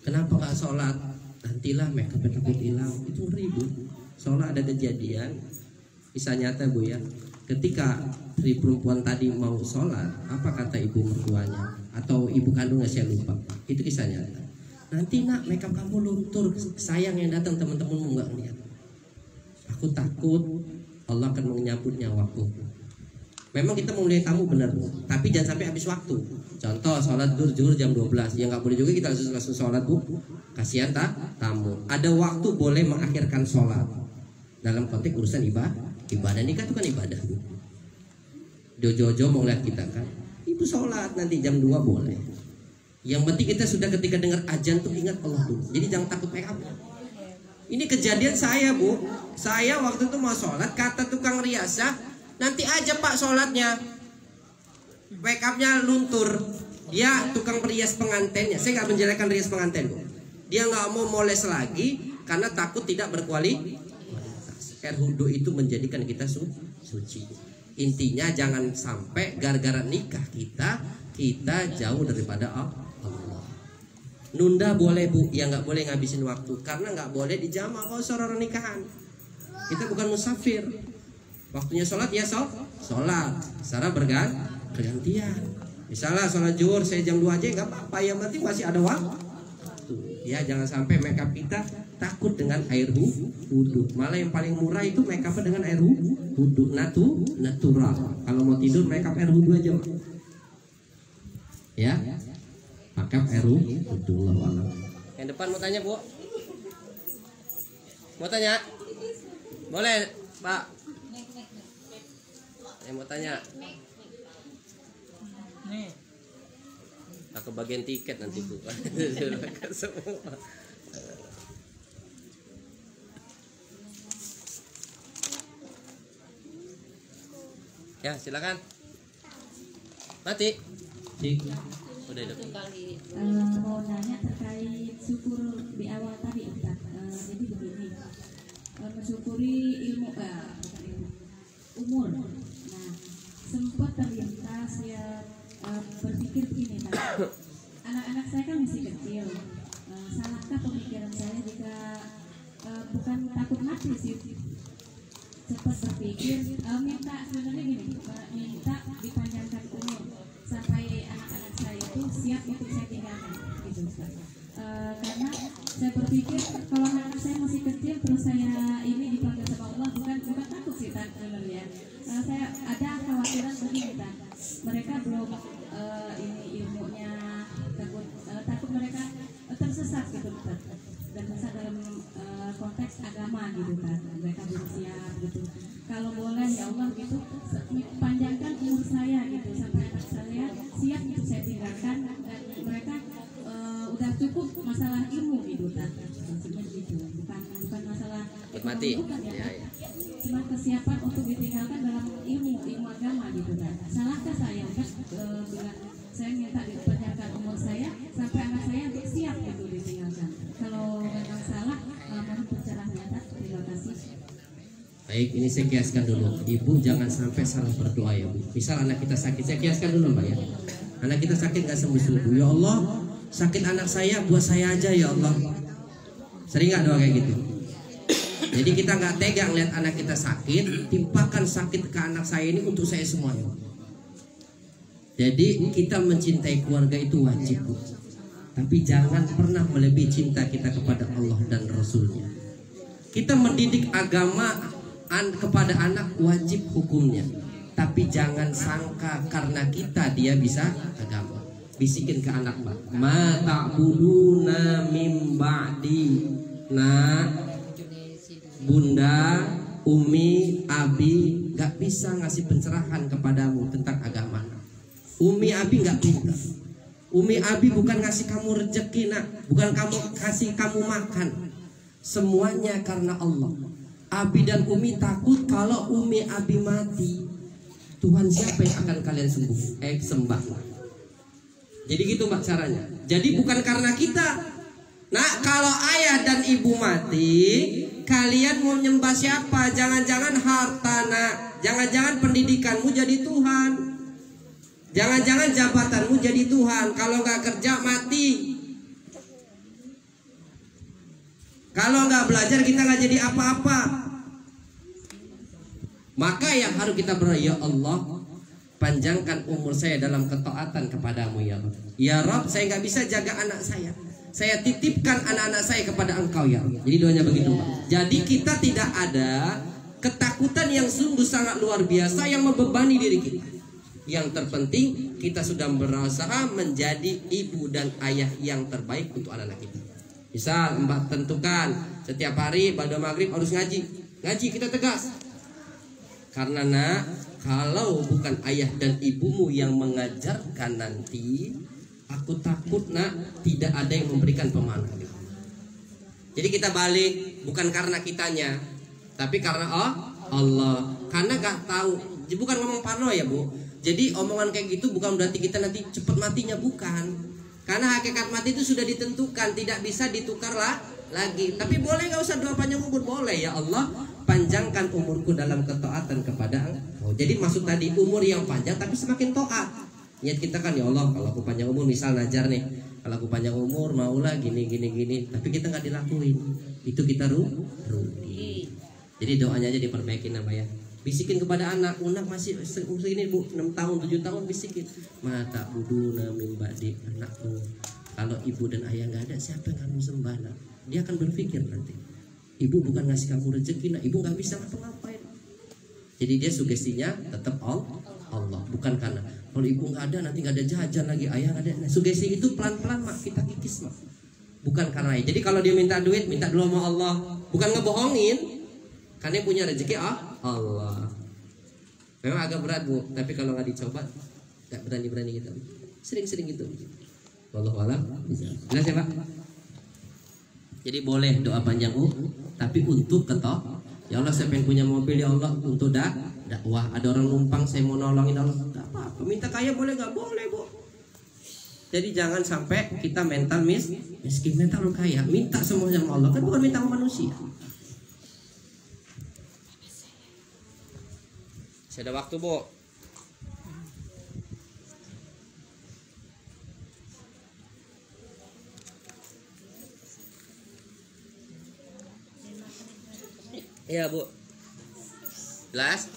kenapa gak sholat? Nantilah makeupnya takut hilang, itu ribut. Soalnya ada kejadian, bisa nyata Bu ya, ketika perempuan tadi mau sholat, apa kata ibu mertuanya atau ibu kandungnya saya lupa, itu kisah nyata. Nanti nak makeup kamu luntur, sayang yang datang teman-temanmu nggak lihat. Aku takut Allah akan menyambut nyawaku. Memang kita mau melihat tamu benar Bu, tapi jangan sampai habis waktu. Contoh sholat zuhur jam 12, ya nggak boleh juga kita langsung sholat Bu. Kasihan tamu. Ada waktu boleh mengakhirkan sholat dalam konteks urusan ibadah nikah itu kan ibadah Bu. Jojo mau lihat kita kan, ibu sholat nanti jam 2 boleh. Yang penting kita sudah ketika dengar azan tuh ingat Allah dulu. Jadi jangan takut make up. Ini kejadian saya Bu. Saya waktu itu mau sholat, kata tukang riasah, nanti aja Pak sholatnya, make upnya luntur. Dia tukang rias pengantinnya. Saya nggak menjelekkan rias pengantin Bu. Dia nggak mau moles lagi karena takut tidak berkualitas. Air wudhu itu menjadikan kita suci. Intinya jangan sampai gara-gara nikah kita jauh daripada Allah. Nunda boleh Bu, ya nggak boleh ngabisin waktu karena nggak boleh dijama kalau seorang nikahan. Kita bukan musafir. Waktunya sholat ya sholat secara bergantian. Misalnya sholat zuhur saya jam 2 aja nggak apa-apa, yang penting masih ada waktu. Ya jangan sampai makeup kita takut dengan air wudhu. Malah yang paling murah itu makeup dengan air wudhu natural. Kalau mau tidur makeup air wudhu aja. Ya, makeup air wudhu. Yang depan mau tanya, Bu? Mau tanya? Boleh, Pak? Yang mau tanya? Aku bagian tiket nanti, Bu. Semua. Ya, silakan. Mati. Udah itu. Mau nanya terkait syukur di awal tadi, Ustaz. Jadi begini, mensyukuri ilmu, bukan ilmu, umur. Nah, sempat terlintas ya berpikir begini, Pak. Anak-anak saya kan masih kecil. Salahkah pemikiran saya jika bukan takut mati sih? Sempat berpikir minta sebenarnya gini, minta dipanjangkan umur sampai anak-anak saya itu siap untuk saya tinggalkan, gitu, Ustaz. Karena saya berpikir kalau anak saya masih kecil terus saya ini dipanggil sama Allah, bukan takut sih, Tan, sebenarnya. Saya ada khawatiran begini, Tan. Mereka belum ini ilmunya, takut mereka tersesat gitu, Ustaz. Dan bisa dalam konteks agama gitu kan, mereka belum siap gitu. Kalau boleh ya Allah gitu, panjangkan umur saya gitu sampai anak saya siap gitu saya tinggalkan, dan mereka udah cukup masalah ilmu gitu kan, maksudnya gitu, bukan masalah mati. Bukan ya, cuma kesiapan untuk ditinggalkan dalam ilmu agama gitu kan. Salahkah saya bila saya minta dipanjangkan umur saya sampai anak saya untuk siap gitu ditinggalkan? Kalau memang salah, mohon pencerahannya. Terima kasih. Baik, ini saya kiaskan dulu. Ibu jangan sampai salah berdoa ya, Bu. Misal anak kita sakit, saya kiaskan dulu, Mbak ya. Anak kita sakit nggak sembuh-sembuh. Ya Allah, sakit anak saya, buat saya aja ya Allah. Sering nggak doa kayak gitu? Jadi kita nggak tega ngeliat anak kita sakit, timpakan sakit ke anak saya ini untuk saya semuanya. Jadi kita mencintai keluarga itu wajib, Bu. Tapi jangan pernah melebihi cinta kita kepada Allah dan Rasulnya. Kita mendidik agama kepada anak wajib hukumnya. Tapi jangan sangka karena kita dia bisa agama. Bisikin ke anak, Mbak. Ma ta'buduna mim ba'di. Nah, Bunda, Umi, Abi gak bisa ngasih pencerahan kepadamu tentang agama. Umi, Abi gak pintar. Umi, Abi bukan ngasih kamu rezeki, nak. Bukan kamu kasih kamu makan. Semuanya karena Allah. Abi dan Umi takut kalau Umi, Abi mati, Tuhan siapa yang akan kalian sembah? Jadi gitu, Mbak, caranya. Jadi bukan karena kita. Nah, kalau ayah dan ibu mati, kalian mau nyembah siapa? Jangan-jangan harta, nak. Jangan-jangan pendidikanmu jadi Tuhan. Jangan-jangan jabatanmu jadi Tuhan. Kalau nggak kerja mati. Kalau nggak belajar kita nggak jadi apa-apa. Maka yang harus kita berdoa, ya Allah, panjangkan umur saya dalam ketaatan kepadamu ya Rabb. Ya Rabb, saya nggak bisa jaga anak saya. Saya titipkan anak-anak saya kepada Engkau ya Rabb. Jadi doanya begitu, Pak. Jadi kita tidak ada ketakutan yang sungguh sangat luar biasa yang membebani diri kita. Yang terpenting kita sudah berusaha menjadi ibu dan ayah yang terbaik untuk anak-anak kita. Misal Mbak tentukan setiap hari pada maghrib harus ngaji. Ngaji kita tegas. Karena nak, kalau bukan ayah dan ibumu yang mengajarkan nanti, aku takut nak tidak ada yang memberikan pemanah. Jadi kita balik bukan karena kitanya, tapi karena Allah. Karena gak tahu, bukan ngomong parno ya Bu. Jadi omongan kayak gitu bukan berarti kita nanti cepat matinya, bukan. Karena hakikat mati itu sudah ditentukan, tidak bisa ditukar lagi. Tapi boleh nggak usah doa panjang umur, boleh ya Allah panjangkan umurku dalam ketaatan kepada Engkau. Jadi maksud tadi umur yang panjang tapi semakin taat. Niat kita kan ya Allah kalau aku panjang umur, misal najar nih, kalau aku panjang umur maulah gini. Tapi kita nggak dilakuin, itu kita rugi. Jadi doanya aja diperbaikin, apa ya? Bisikin kepada anak, unak masih ini bu, 6 tahun, 7 tahun, bisikin. Mata buduna min ba'di, anakku. Kalau ibu dan ayah nggak ada, siapa yang kamu sembah? Nak? Dia akan berpikir nanti, ibu bukan ngasih kamu rezeki, nah ibu nggak bisa ngapa-ngapain. Jadi dia sugestinya tetap Allah, bukan karena kalau ibu nggak ada nanti nggak ada jajan lagi, ayah nggak ada. Nah, sugesti itu pelan-pelan mak kita kikis mak, bukan karena. Jadi kalau dia minta duit, minta dulu sama Allah, bukan ngebohongin, karena yang punya rezeki Allah. Memang agak berat bu, tapi kalau nggak dicoba nggak berani kita. Sering-sering gitu. Wallahu a'lam. Jelas ya pak? Jadi boleh doa panjang tapi untuk ketok. Ya Allah saya pengen punya mobil ya Allah untuk dakwah. Ada orang numpang saya mau nolongin Allah. Gak apa-apa. Minta kaya boleh nggak? Boleh bu. Jadi jangan sampai kita mental miskin, mental kaya. Minta semuanya sama Allah. Kan bukan minta sama manusia. Masih ada waktu bu. Iya bu. Jelas?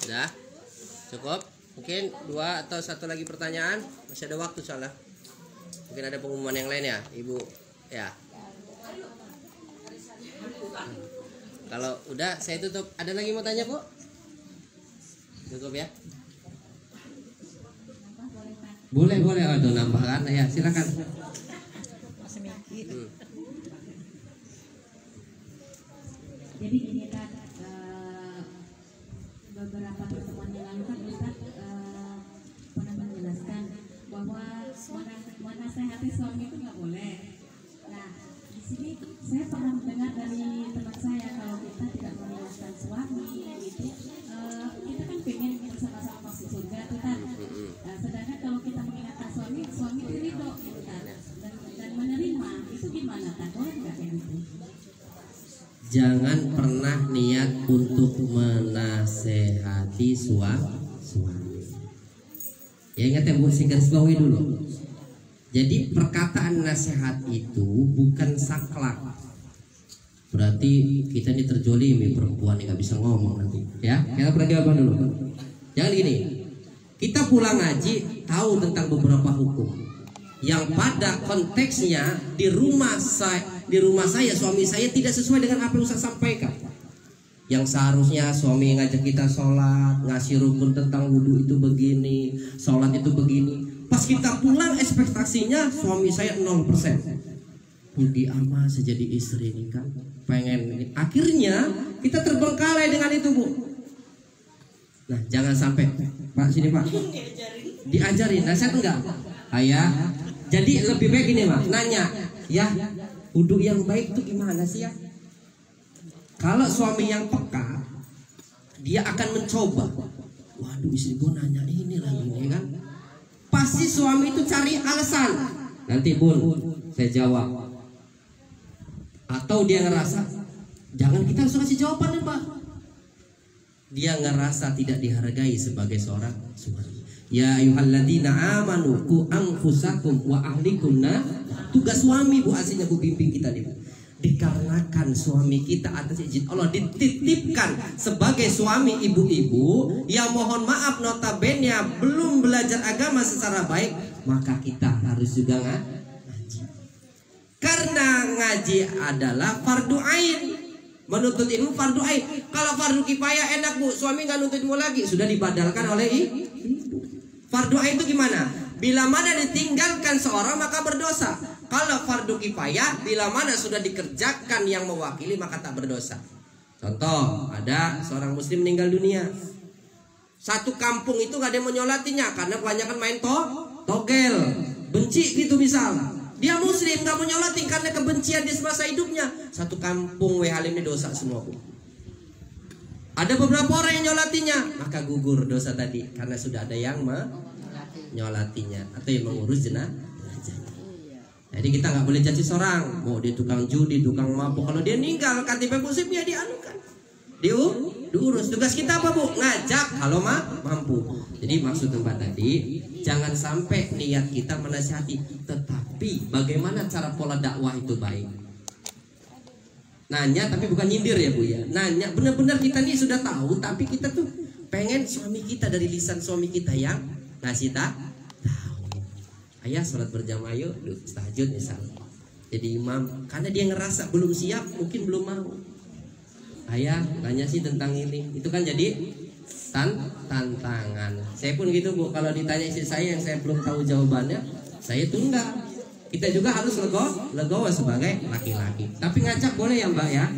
Sudah? Cukup? Mungkin 2 atau 1 lagi pertanyaan? Masih ada waktu soalnya. Mungkin ada pengumuman yang lain ya, Ibu. Ya. Kalau udah saya tutup. Ada lagi mau tanya bu? Cukup ya? Boleh. Aduh nambahkan ya silakan. Jadi gini kan beberapa pertemuan yang lalu kan Ustaz pernah menjelaskan bahwa menasehati suami itu nggak boleh. Nah di sini saya pernah mendengar dari teman saya kalau kita tidak menjelaskan suami itu kita kan pengen bersama-sama masuk surga tuh kan. Sedangkan kalau kita mengingatkan suami itu ridho gitu kan dan menerima itu gimana kan? Boleh nggak kayak gitu? Jangan pernah niat untuk menasehati suami. Ya ingat ya bu, garis bawahi dulu. Jadi perkataan nasihat itu bukan saklek. Berarti kita ini terjolimi perempuan yang nggak bisa ngomong nanti. Ya, kita pernah jawaban dulu. Jangan gini. Kita pulang ngaji tahu tentang beberapa hukum yang pada konteksnya di rumah saya suami saya tidak sesuai dengan apa yang Ustaz sampaikan. Yang seharusnya suami ngajak kita sholat, ngasih rukun tentang wudhu itu begini, sholat itu begini. Pas kita pulang ekspektasinya suami saya 0%. Budi ama sejadi istri ini kan pengen ini. Akhirnya kita terbengkalai dengan itu bu. Nah jangan sampai Pak sini Pak diajarin nasihat enggak ayah. Jadi lebih baik ini Pak nanya ya wudhu yang baik itu gimana sih ya. Kalau suami yang peka, dia akan mencoba. Waduh istri gue nanya ini lagi nih kan. Pasti suami itu cari alasan. Nanti bun, saya jawab. Atau dia ngerasa, jangan kita langsung kasih jawaban Pak. Dia ngerasa tidak dihargai sebagai seorang suami. Ya ayyuhalladzina amanu qu anfusakum wa ahlikum. Tugas suami bu aslinya bu bimbing kita nih bu. Dikarenakan suami kita atas izin Allah dititipkan sebagai suami ibu-ibu yang mohon maaf notabene belum belajar agama secara baik, maka kita harus juga ngaji. Karena ngaji adalah fardu ain. Menuntut ilmu fardu ain. Kalau fardu kifayah enak bu, suami nggak nuntut ilmu lagi, sudah dibadalkan oleh ibu. Fardu ain itu gimana? Bila mana ditinggalkan seorang maka berdosa. Kalau fardu kifayah, bila mana sudah dikerjakan yang mewakili maka tak berdosa. Contoh, ada seorang muslim meninggal dunia. Satu kampung itu gak ada yang menyolatinya karena kebanyakan main togel, benci gitu misal. Dia muslim gak mau nyolatin karena kebencian di semasa hidupnya. Satu kampung halim ini dosa semua bu. Ada beberapa orang yang nyolatinya, maka gugur dosa tadi karena sudah ada yang menyolatinya atau yang mengurus jenazah. Jadi kita nggak boleh judge seorang, mau dia tukang judi, tukang mabuk, kalau dia meninggal KTP positif ya dianukan, diurus. Tugas kita apa Bu? Ngajak kalau mampu. Jadi maksud tempat tadi, jangan sampai niat kita menasihati, tetapi bagaimana cara pola dakwah itu baik. Nanya tapi bukan nyindir ya Bu ya. Nanya benar-benar kita nih sudah tahu, tapi kita tuh pengen suami kita, dari lisan suami kita yang ngasih tahu. Ayah sholat berjamaah yuk, tahajud misalnya. Jadi imam, karena dia ngerasa belum siap, mungkin belum mau. Ayah tanya sih tentang ini, itu kan jadi tantangan. Saya pun gitu Bu, kalau ditanya istri saya yang saya belum tahu jawabannya, saya tunda. Kita juga harus legowo sebagai laki-laki. Tapi ngajak boleh ya Mbak ya.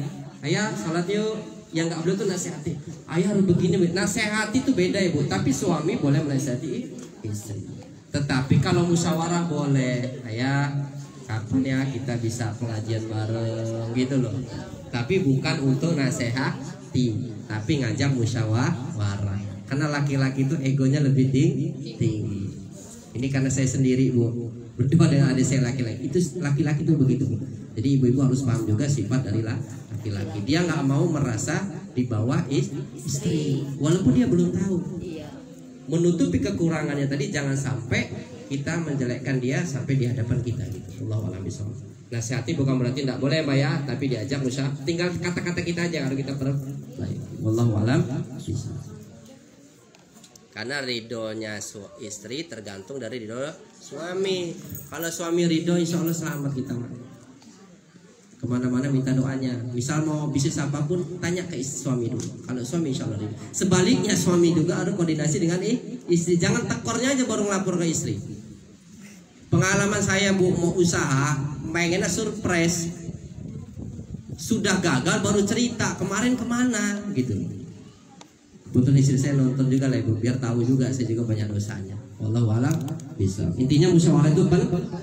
Ayah sholat yuk, yang nggak boleh tuh nasihati. Ayah harus begini, nasihati itu beda ya Bu. Tapi suami boleh menasihati istri. Tetapi kalau musyawarah boleh, ayah kapan ya kita bisa pengajian bareng gitu loh. Tapi bukan untuk nasihati, tapi ngajak musyawarah. Karena laki-laki itu egonya lebih tinggi. Ini karena saya sendiri Bu, berdua dengan adik saya laki-laki. Itu laki-laki itu begitu Bu. Jadi ibu-ibu harus paham juga sifat dari laki-laki. Dia nggak mau merasa di bawah istri, walaupun dia belum tahu. Menutupi kekurangannya tadi, jangan sampai kita menjelekkan dia sampai di hadapan kita gitu. Allahu a'lam bishawab. Nasihati bukan berarti tidak boleh Mbak ya, tapi diajak musyawarah. Tinggal kata-kata kita aja kalau kita perbaiki. Wallahu a'lam bishawab. Karena ridhonya istri tergantung dari ridho suami. Kalau suami ridho, insya Allah selamat kita. Kemana-mana minta doanya. Misal mau bisnis apapun, tanya ke suami dulu. Kalau suami insya Allah ridho. Sebaliknya suami juga harus koordinasi dengan istri. Jangan tekornya aja baru ngelapor ke istri. Pengalaman saya Bu, mau usaha, pengennya surprise, sudah gagal baru cerita kemarin kemana gitu. Kebetulan istri saya nonton juga lah Ibu, biar tahu juga saya juga banyak dosanya. Wallahu a'lam bishawab. Intinya musyawarah itu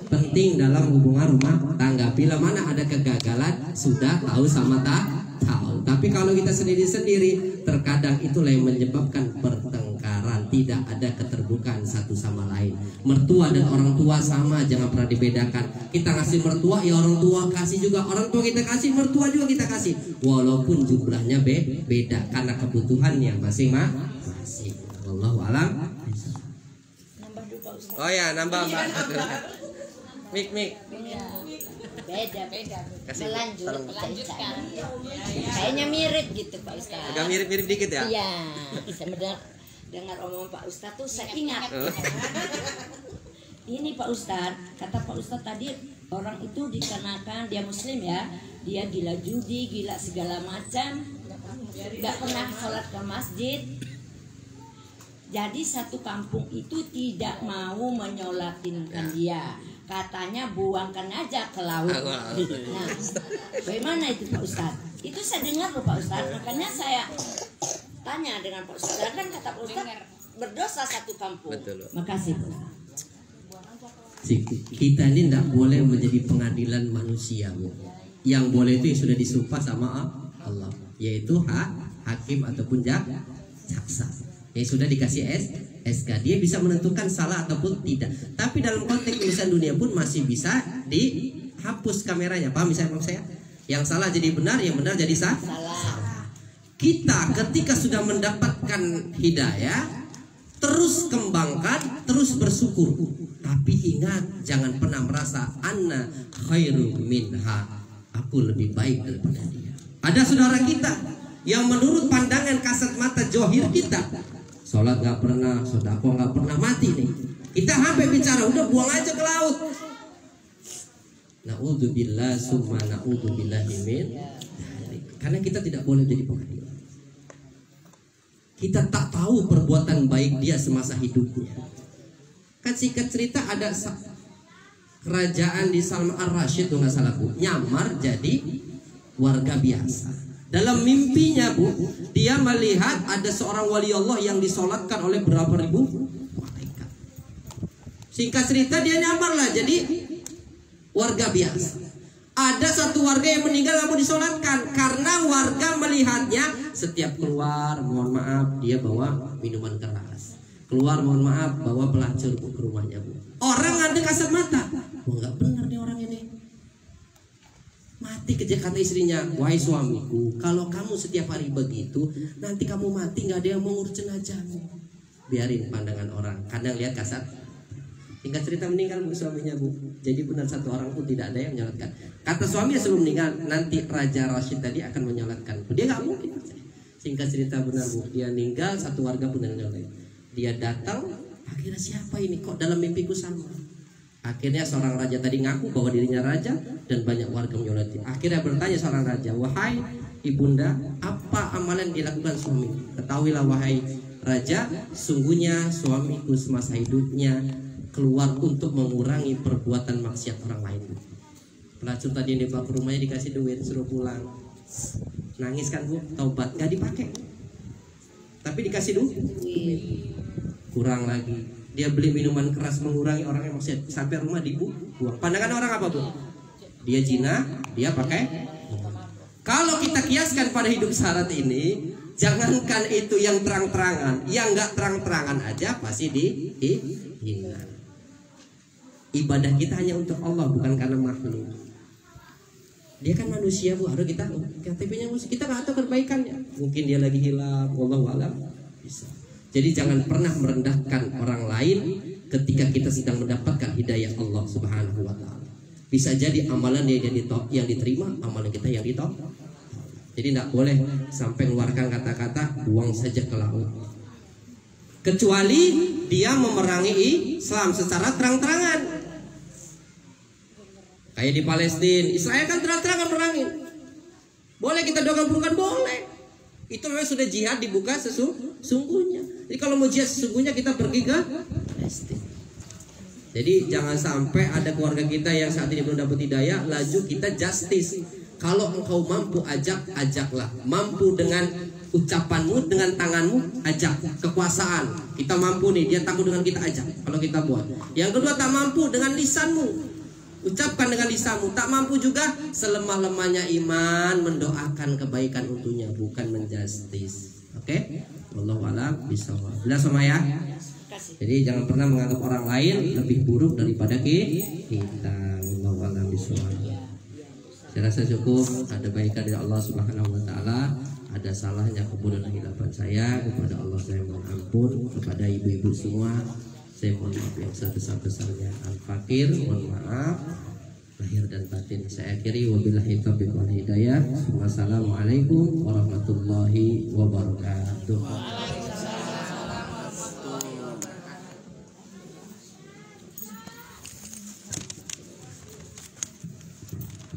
penting dalam hubungan rumah tangga. Bila mana ada kegagalan, sudah tahu sama tahu. Tapi kalau kita sendiri-sendiri, terkadang itulah yang menyebabkan pertengkaran. Tidak ada keterbukaan satu sama lain. Mertua dan orang tua sama, jangan pernah dibedakan. Kita ngasih mertua, ya orang tua kasih juga. Orang tua kita kasih, mertua juga kita kasih. Walaupun jumlahnya beda, karena kebutuhannya masing-masing. Wallahu a'lam. Oh ya, nambah Mbak. Mik. Beda. Melanjutkan. Kayaknya mirip gitu Pak Ustaz. Agak mirip dikit ya? Iya. Saya dengar omongan Pak Ustaz tuh saya ingat. Ini Pak Ustaz, kata Pak Ustaz tadi, orang itu dikarenakan dia muslim ya, dia gila judi, gila segala macam, nggak pernah sholat ke masjid. Jadi satu kampung itu tidak mau menyolatinkan dia. Katanya buangkan aja ke laut. Nah, bagaimana itu Pak Ustaz? Itu saya dengar loh Pak Ustaz. Makanya saya tanya dengan Pak Ustaz. Kan kata Pak Ustaz, berdosa satu kampung. Betul. Makasih Pak Ustaz. Kita ini tidak boleh menjadi pengadilan manusia Bu. Yang boleh itu yang sudah disumpah sama Allah, yaitu hakim ataupun jaksa. Yang sudah dikasih SK, dia bisa menentukan salah ataupun tidak. Tapi dalam konteks urusan dunia pun masih bisa dihapus kameranya. Paham misalnya saya? Yang salah jadi benar, yang benar jadi salah. Kita ketika sudah mendapatkan hidayah, terus kembangkan, terus bersyukur. Tapi ingat, jangan pernah merasa anna khairu minha, aku lebih baik daripada dia. Ada saudara kita yang menurut pandangan kasat mata johir kita, sholat nggak pernah, sedekah nggak pernah, mati nih. Kita sampai bicara, udah buang aja ke laut. Na'udzubillah summa na'udzubillah min. Karena kita tidak boleh jadi pengadilan. Kita tak tahu perbuatan baik dia semasa hidupnya. Kan singkat cerita, ada kerajaan di Salman Ar-Rasyid tuh nggak salah Bu, nyamar jadi warga biasa. Dalam mimpinya Bu, dia melihat ada seorang wali Allah yang disolatkan oleh berapa ribu malaikat. Singkat cerita dia nyamar lah jadi warga biasa. Ada satu warga yang meninggal namun disolatkan, karena warga melihatnya setiap keluar, mohon maaf dia bawa minuman keras, keluar mohon maaf bawa pelacur ke rumahnya Bu. Orang ada kasat mata, nggak benar nih orang ini Pasti kata istrinya, wahai suamiku, kalau kamu setiap hari begitu, nanti kamu mati nggak ada yang mengurus jenazahmu. Biarin pandangan orang, kadang lihat kasar. Tinggal cerita meninggal bu suaminya bu. Jadi benar satu orang pun tidak ada yang menyolatkan. Kata suami sebelum meninggal, nanti Raja Rashid tadi akan menyolatkan. Dia nggak mungkin. Singkat cerita benar bu, dia meninggal satu warga pun yang nyolot. Dia datang, akhirnya siapa ini kok dalam mimpiku sama. Akhirnya seorang raja tadi ngaku bahwa dirinya raja dan banyak warga menyolati. Akhirnya bertanya seorang raja, wahai ibunda, apa amalan dilakukan suami? Ketahuilah wahai raja, sungguhnya suamiku semasa hidupnya keluar untuk mengurangi perbuatan maksiat orang lain. Pelacur tadi yang dibawa ke rumahnya dikasih duit, suruh pulang. Nangis kan bu, taubat nggak dipakai, tapi dikasih duit. Kurang lagi. Dia beli minuman keras mengurangi orang yang maksiat, sampai rumah dibuang. Pandangan orang apa bu? Dia zina, dia pakai. Kalau kita kiaskan pada hidup syarat ini, jangankan itu yang terang-terangan, yang nggak terang-terangan aja pasti dihina. Ibadah kita hanya untuk Allah, bukan karena makhluk. Dia kan manusia bu, harus kita KTP-nya kita nggak tahu kebaikannya. Mungkin dia lagi hilang, wallahu a'lam. Bisa. Jadi jangan pernah merendahkan orang lain ketika kita sedang mendapatkan hidayah Allah Subhanahu wa taala. Bisa jadi amalan yang diterima, amalan kita yang ditolak. Jadi tidak boleh sampai mengeluarkan kata-kata buang saja ke laut. Kecuali dia memerangi Islam secara terang-terangan. Kayak di Palestina, Israel kan terang-terangan merangi. Boleh kita doakan bukan boleh. Itu memang sudah jihad dibuka sesungguhnya. Jadi kalau mau jihad sesungguhnya kita pergi ke Palestina. Jadi jangan sampai ada keluarga kita yang saat ini belum dapat hidayah, laju kita justice. Kalau engkau mampu ajaklah. Mampu dengan ucapanmu, dengan tanganmu, ajak. Kekuasaan. Kita mampu nih, dia takut dengan kita ajak. Kalau kita buat. Yang kedua tak mampu dengan lisanmu. Ucapkan dengan lisanmu. Tak mampu juga selemah-lemahnya iman mendoakan kebaikan untuknya, bukan menjustis. Oke? Wallahu a'lam bishawab. Jelas semua ya? Jadi jangan pernah menganggap orang lain lebih buruk daripada kita. Wallahu a'lam bishawab. Saya rasa cukup. Ada baikan dari Allah Subhanahu wa taala. Ada salahnya kebodohan dan hilapan saya, kepada Allah saya mohon ampun. Kepada ibu-ibu semua saya mohon maaf yang sebesar-besarnya. Al-Fakir, mohon maaf lahir dan batin. Saya akhiri wabillahi taufiq wal hidayah. Wassalamualaikum warahmatullahi wabarakatuh.